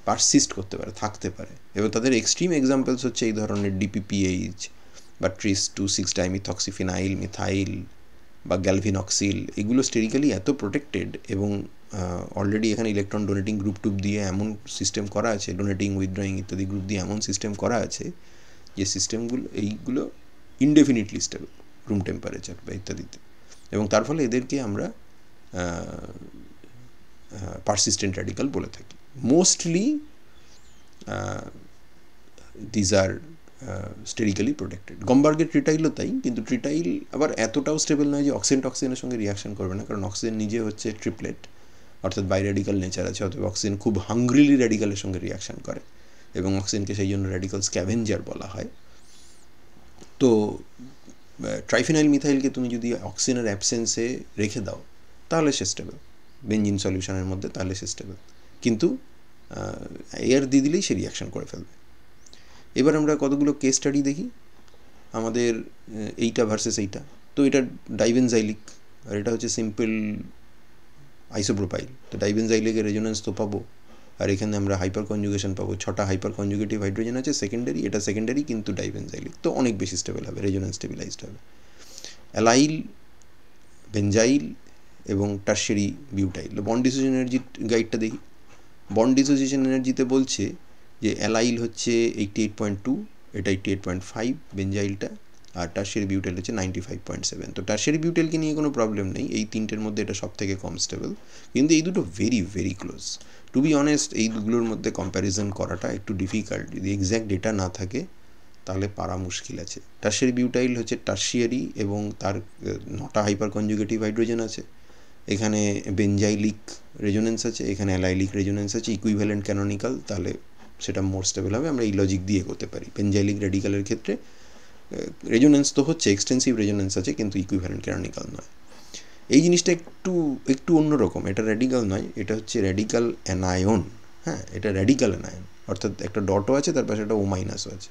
পারসিস্ট করতে পারে, থাকতে পারে। এবার তাদের এক্সট্রিম এক্সাম্পলস হচ্ছে এই ধরনের DPPH বা tris-2,6-dimethoxyphenyl মিথাইল বা গ্যালভিনক্সিল। এগুলো স্টেরিক্যালি এত প্রোটেক্টেড এবং অলরেডি এখানে ইলেকট্রন ডোনেটিং গ্রুপ টুপ দিয়ে এমন সিস্টেম করা আছে, ডোনেটিং উইথড্রয়িং ইত্যাদি গ্রুপ দিয়ে এমন সিস্টেম করা আছে যে এইগুলো ইনডেফিনিটলি স্টেবল রুম টেম্পারেচার বা ইত্যাদিতে, এবং তার ফলে এদেরকে আমরা পারসিস্টেন্ট র্যাডিক্যাল বলে থাকি। Mostly these are sterically protected. গমবার্গের ট্রিটাইলও তাই, কিন্তু ট্রিটাইল আবার এতটাও স্টেবল নয় যে অক্সিজেন টক্সিজেনের সঙ্গে রিয়াকশন করবে না, কারণ অক্সিজেন নিজে হচ্ছে ট্রিপলেট, অর্থাৎ বাইরেডিক্যাল নেচার আছে, অথবা অক্সিজেন খুব হাঙ্গ্রিলি র্যাডিক্যালের সঙ্গে রিয়াকশন করে, এবং অক্সিজেনকে সেই জন্য র্যাডিক্যাল স্ক্যাভেঞ্জার বলা হয়। তো ট্রাইফেনাইল মিথাইলকে তুমি যদি অক্সিজেনের অ্যাবসেন্সে রেখে দাও তাহলে সে স্টেবল, বেঞ্জিন সলিউশনের মধ্যে, তাহলে সে স্টেবল। কিন্তু এয়ার দিয়ে দিলেই সে রিয়াকশন করে ফেলবে। এবার আমরা কতগুলো কেস স্টাডি দেখি আমাদের এইটা ভার্সেস এইটা। তো এটা ডাইবেনজাইলিক, আর এটা হচ্ছে সিম্পল আইসোপ্রোপাইল। তো ডাইবেনজাইলিকের রেজোনেন্স তো পাবো, আর এখানে আমরা হাইপার কনজুগেশন পাবো। 6টা হাইপার কনজুগেটিভ হাইড্রোজেন আছে সেকেন্ডারি, এটা সেকেন্ডারি কিন্তু ডাইবেনজাইলিক, তো অনেক বেশি স্টেবল হবে, রেজোনেন্স স্টেবিলাইজড হবে। অ্যালাইল, বেঞ্জাইল এবং tertiary butyl. Bond dissociation energy গাইডটা দেখি। বন্ড ডিসোসিয়েশন এনার্জিতে বলছে যে অ্যালাইল হচ্ছে 88.2, এটা 88.5 বেঞ্জাইলটা, আর টারশিয়ারি বিউটাইল হচ্ছে 95.7। তো টারশিয়ারি বিউটাইলকে নিয়ে কোনো প্রবলেম নেই, এই তিনটের মধ্যে এটা সব থেকে কম স্টেবল, কিন্তু এই দুটো very very close. To be honest এই দুগুলোর মধ্যে কম্প্যারিজন করাটা একটু ডিফিকাল্ট, যদি এক্স্যাক্ট ডেটা না থাকে তাহলে পারা মুশকিল আছে। টারশিয়ারি বিউটাইল হচ্ছে টারশিয়ারি এবং তার 9টা হাইপার কনজুগেটিভ হাইড্রোজেন আছে, এখানে বেঞ্জাইলিক রেজোনেন্স আছে, এখানে অ্যালাইলিক রেজোনেন্স আছে, ইকুইভ্যালেন্ট ক্যানোনিক্যাল, তাহলে সেটা মোর স্টেবল হবে। আমরা এই লজিক দিয়ে এগোতে পারি। বেঞ্জাইলিক র্যাডিক্যালের ক্ষেত্রে রেজোনেন্স তো হচ্ছে, এক্সটেন্সিভ রেজোনেন্স আছে, কিন্তু ইকুইভ্যালেন্ট ক্যানোনিক্যাল নয়। এই জিনিসটা একটু অন্যরকম, এটা র্যাডিক্যাল নয়, এটা হচ্ছে র্যাডিক্যাল অ্যানায়ন। হ্যাঁ, এটা র্যাডিক্যাল অ্যানায়ন, অর্থাৎ একটা ডটও আছে, তার পাশে একটা O- আছে।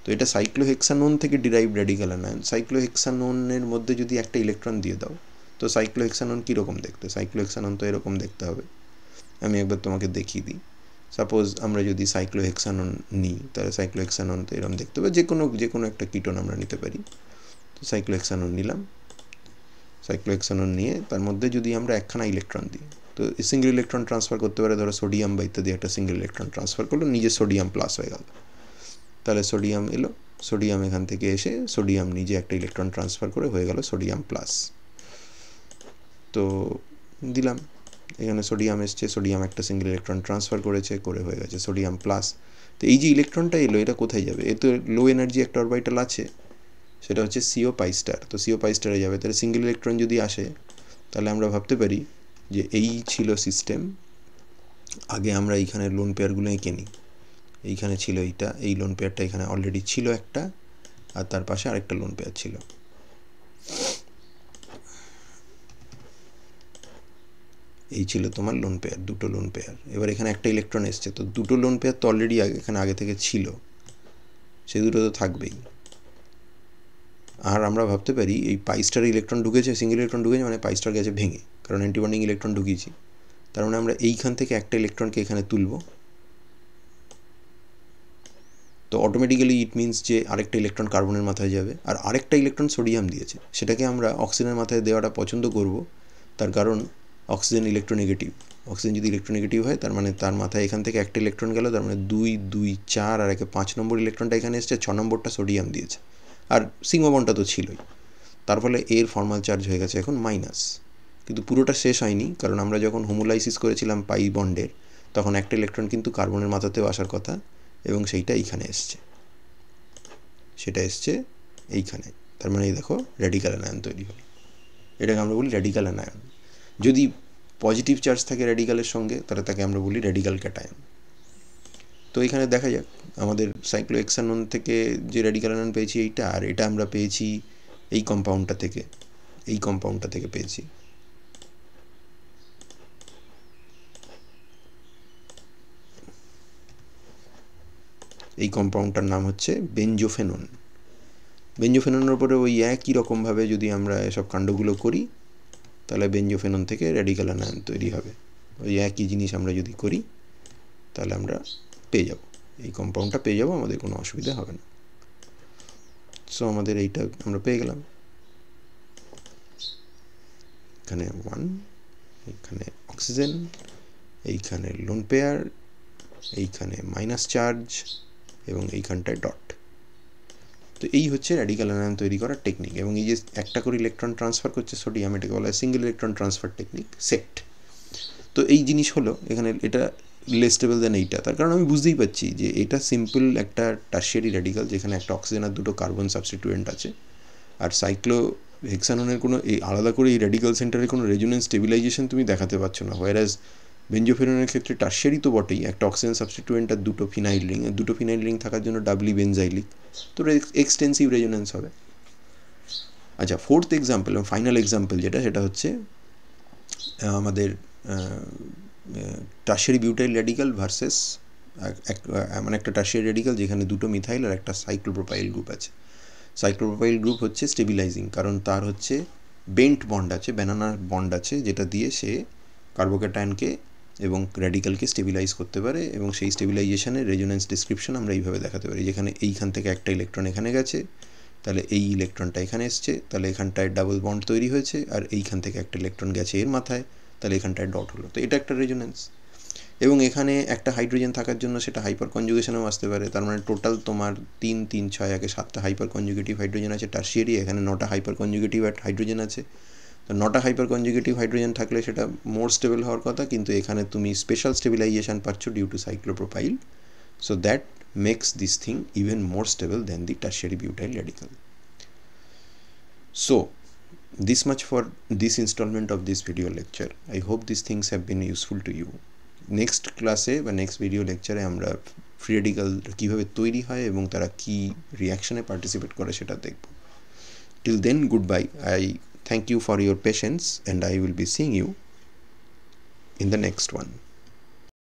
তো এটা সাইক্লোহেক্সানোন থেকে ডিরাইভ র্যাডিক্যাল অ্যানায়ন। সাইক্লোহেক্সানোনের মধ্যে যদি একটা ইলেকট্রন দিয়ে দাও, তো সাইক্লোহেক্সানোন কীরকম দেখতে? সাইক্লোহেক্সানোন তো এরকম দেখতে হবে। আমি একবার তোমাকে দেখিয়ে দিই। সাপোজ আমরা যদি সাইক্লোহেক্সানোন নিই, তাহলে সাইক্লোহেক্সানোন তো এরকম দেখতে হবে, যে কোনো একটা কিটোন আমরা নিতে পারি। তো সাইক্লোহেক্সানোন নিলাম, সাইক্লোহেক্সানোন নিয়ে তার মধ্যে যদি আমরা একখানা ইলেকট্রন দিই, তো সিঙ্গেল ইলেকট্রন ট্রান্সফার করতে পারে, ধরো সোডিয়াম বা ইত্যাদি একটা সিঙ্গেল ইলেকট্রন ট্রান্সফার করলো, নিজে সোডিয়াম প্লাস হয়ে গেল। তাহলে সোডিয়াম এলো, সোডিয়াম এখান থেকে এসে সোডিয়াম নিজে একটা ইলেকট্রন ট্রান্সফার করে হয়ে গেল সোডিয়াম প্লাস। তো দিলাম, এখানে সোডিয়াম এসছে, সোডিয়াম একটা সিঙ্গেল ইলেকট্রন ট্রান্সফার করে হয়ে গেছে সোডিয়াম প্লাস। তো এই যে ইলেকট্রনটা এলো এটা কোথায় যাবে? এ তো লো এনার্জি একটা অরবিটাল আছে, সেটা হচ্ছে CO পাই স্টার। তো CO পাই স্টারে যাবে। তাহলে সিঙ্গেল ইলেকট্রন যদি আসে তাহলে আমরা ভাবতে পারি যে এই ছিল সিস্টেম। আগে আমরা এইখানে লোন পেয়ারগুলো এঁকে নিই। এইখানে ছিল এইটা, এই লোন পেয়ারটা এখানে অলরেডি ছিল একটা, আর তার পাশে আরেকটা লোন পেয়ার ছিল। এই ছিল তোমার লোন পেয়ার, দুটো লোন পেয়ার। এবার এখানে একটা ইলেকট্রন এসছে, তো দুটো লোন পেয়ার তো অলরেডি এখানে আগে থেকে ছিল, সে দুটো তো থাকবেই। আর আমরা ভাবতে পারি এই পাই স্টার ইলেকট্রন ঢুকেছে, সিঙ্গেল ইলেকট্রন ঢুকেছে, মানে পাই স্টার গেছে ভেঙে, কারণ অ্যান্টিবন্ডিং ইলেকট্রন ঢুকিয়েছি। তার মানে আমরা এইখান থেকে একটা ইলেকট্রনকে এখানে তুলব। তো অটোমেটিক্যালি ইট মিনস যে আরেকটা ইলেকট্রন কার্বনের মাথায় যাবে, আর আরেকটা ইলেকট্রন সোডিয়াম দিয়েছে, সেটাকে আমরা অক্সিজেনের মাথায় দেওয়াটা পছন্দ করব। তার কারণ অক্সিজেন ইলেকট্রোনেগেটিভ। অক্সিজেন যদি ইলেকট্রোনেগেটিভ হয় তার মানে তার মাথায় এখান থেকে একটা ইলেকট্রন গেল, তার মানে 2 2 4 আর একে 5 নম্বর ইলেকট্রনটা এখানে এসছে, 6 নম্বরটা সোডিয়াম দিয়েছে, আর সিগমা বন্ডটা তো ছিলই। তার ফলে এর ফর্মাল চার্জ হয়ে গেছে এখন মাইনাস। কিন্তু পুরোটা শেষ হয়নি, কারণ আমরা যখন হোমোলাইসিস করেছিলাম পাই বন্ডের, তখন একটা ইলেকট্রন কিন্তু কার্বনের মাথাতেও আসার কথা, এবং সেইটা এইখানে এসছে, সেটা এসছে এইখানে। তার মানে এই দেখো র্যাডিক্যাল অ্যানায়ন তৈরি হলো। এটাকে আমরা বলি র্যাডিক্যাল অ্যানায়ন। যদি পজিটিভ চার্জ থাকে র্যাডিক্যালের সঙ্গে তাহলে তাকে আমরা বলি র্যাডিক্যাল ক্যাটায়ন। তো এখানে দেখা যাক আমাদের সাইক্লোহেক্সানন থেকে যে র্যাডিক্যাল অ্যানায়ন পেয়েছি এইটা, আর এটা আমরা পেয়েছি এই কম্পাউন্ডটা থেকে, এই কম্পাউন্ডটা থেকে পেয়েছি। এই কম্পাউন্ডটার নাম হচ্ছে বেঞ্জোফেনন। বেঞ্জোফেননের উপরে ওই একই রকমভাবে যদি আমরা এসব কাণ্ডগুলো করি তাহলে বেঞ্জোফেনন থেকে র্যাডিক্যাল অ্যানায়ন তৈরি হবে। ওই একই জিনিস আমরা যদি করি তাহলে আমরা পেয়ে যাব, এই কম্পাউন্ডটা পেয়ে যাব, আমাদের কোনো অসুবিধা হবে না। সো আমাদের এইটা আমরা পেয়ে গেলাম। এখানে 1, এইখানে অক্সিজেন, এইখানে লোন পেয়ার, এইখানে মাইনাস চার্জ, এবং এইখানটায় ডট। তো এই হচ্ছে র্যাডিক্যাল অ্যানায়ন তৈরি করার টেকনিক। এবং এই যে একটা করে ইলেকট্রন ট্রান্সফার করছে সোডিয়াম, এটাকে বলা হয় single electron transfer technique, set. তো এই জিনিস হলো এখানে, এটা লেস স্টেবল দেন এইটা। তার কারণ আমি বুঝতেই পারছি যে এটা সিম্পল একটা টার্সিয়ারি র্যাডিক্যাল, যেখানে একটা অক্সিজেন আর দুটো কার্বন সাবস্টিটিউয়েন্ট আছে। আর সাইক্লোহেক্সাননের কোনো এই আলাদা করে এই র্যাডিক্যাল সেন্টারে কোনো রেজোনেন্স স্টেবিলাইজেশন তুমি দেখাতে পারছো না। হোয়ারাজ বেঞ্জোফেননের ক্ষেত্রে টার্সিয়ারি তো বটেই, একটা অক্সিজেন সাবস্টিটিউয়েন্ট আর দুটো ফিনাইল রিং, দুটো ফিনাইল রিং থাকার জন্য ডাবলি বেনজাইলিক, তো এক্সটেন্সিভ রেজোনেন্স হবে। আচ্ছা, ফোর্থ এক্সাম্পল এবং ফাইনাল এক্সাম্পল যেটা, সেটা হচ্ছে আমাদের টার্সিয়ারি বিউটাইল র্যাডিক্যাল ভার্সেস মানে একটা টার্সিয়ারি র্যাডিক্যাল যেখানে দুটো মিথাইল আর একটা সাইক্লোপ্রোপাইল গ্রুপ আছে। সাইক্লোপ্রোপাইল গ্রুপ হচ্ছে স্টেবিলাইজিং, কারণ তার হচ্ছে বেন্ট বন্ড আছে, ব্যানানা বন্ড আছে, যেটা দিয়ে সে কার্বোক্যাটায়নকে এবং র্যাডিক্যালকে স্টেবিলাইজ করতে পারে। এবং সেই স্টেবিলাইজেশনের রেজোনেন্স ডিসক্রিপশন আমরা এইভাবে দেখাতে পারি, যেখানে এইখান থেকে একটা ইলেকট্রন এখানে গেছে, তাহলে এই ইলেকট্রনটা এখানে এসছে, তাহলে এখানটায় ডাবল বন্ড তৈরি হয়েছে, আর এইখান থেকে একটা ইলেকট্রন গেছে এর মাথায়, তাহলে এখানটায় ডট হলো। তো এটা একটা রেজোনেন্স। এবং এখানে একটা হাইড্রোজেন থাকার জন্য সেটা হাইপার কনজুগেশনেও আসতে পারে। তার মানে টোটাল তোমার 3 3 6 একে 7টা হাইপার কনজুগেটিভ হাইড্রোজেন আছে টার্সিয়ারি, এখানে 9টা হাইপার কনজুগেটিভ হাইড্রোজেন আছে। তো 9টা হাইপার কনজুগেটিভ হাইড্রোজেন থাকলে সেটা মোর স্টেবল হওয়ার কথা, কিন্তু এখানে তুমি স্পেশাল স্টেবিলাইজেশন পাচ্ছ due to cyclopropyl, so that makes this thing even more stable then the tertiary butyl radical. So this much for this installment of this video lecture. I hope these things have been useful to you. Next ক্লাসে বা next video লেকচারে আমরা free radical কীভাবে তৈরি হয় এবং তারা কী রিয়াকশানে participate করে সেটা দেখব। Till then, good bye. I thank you for your patience and I will be seeing you in the next one.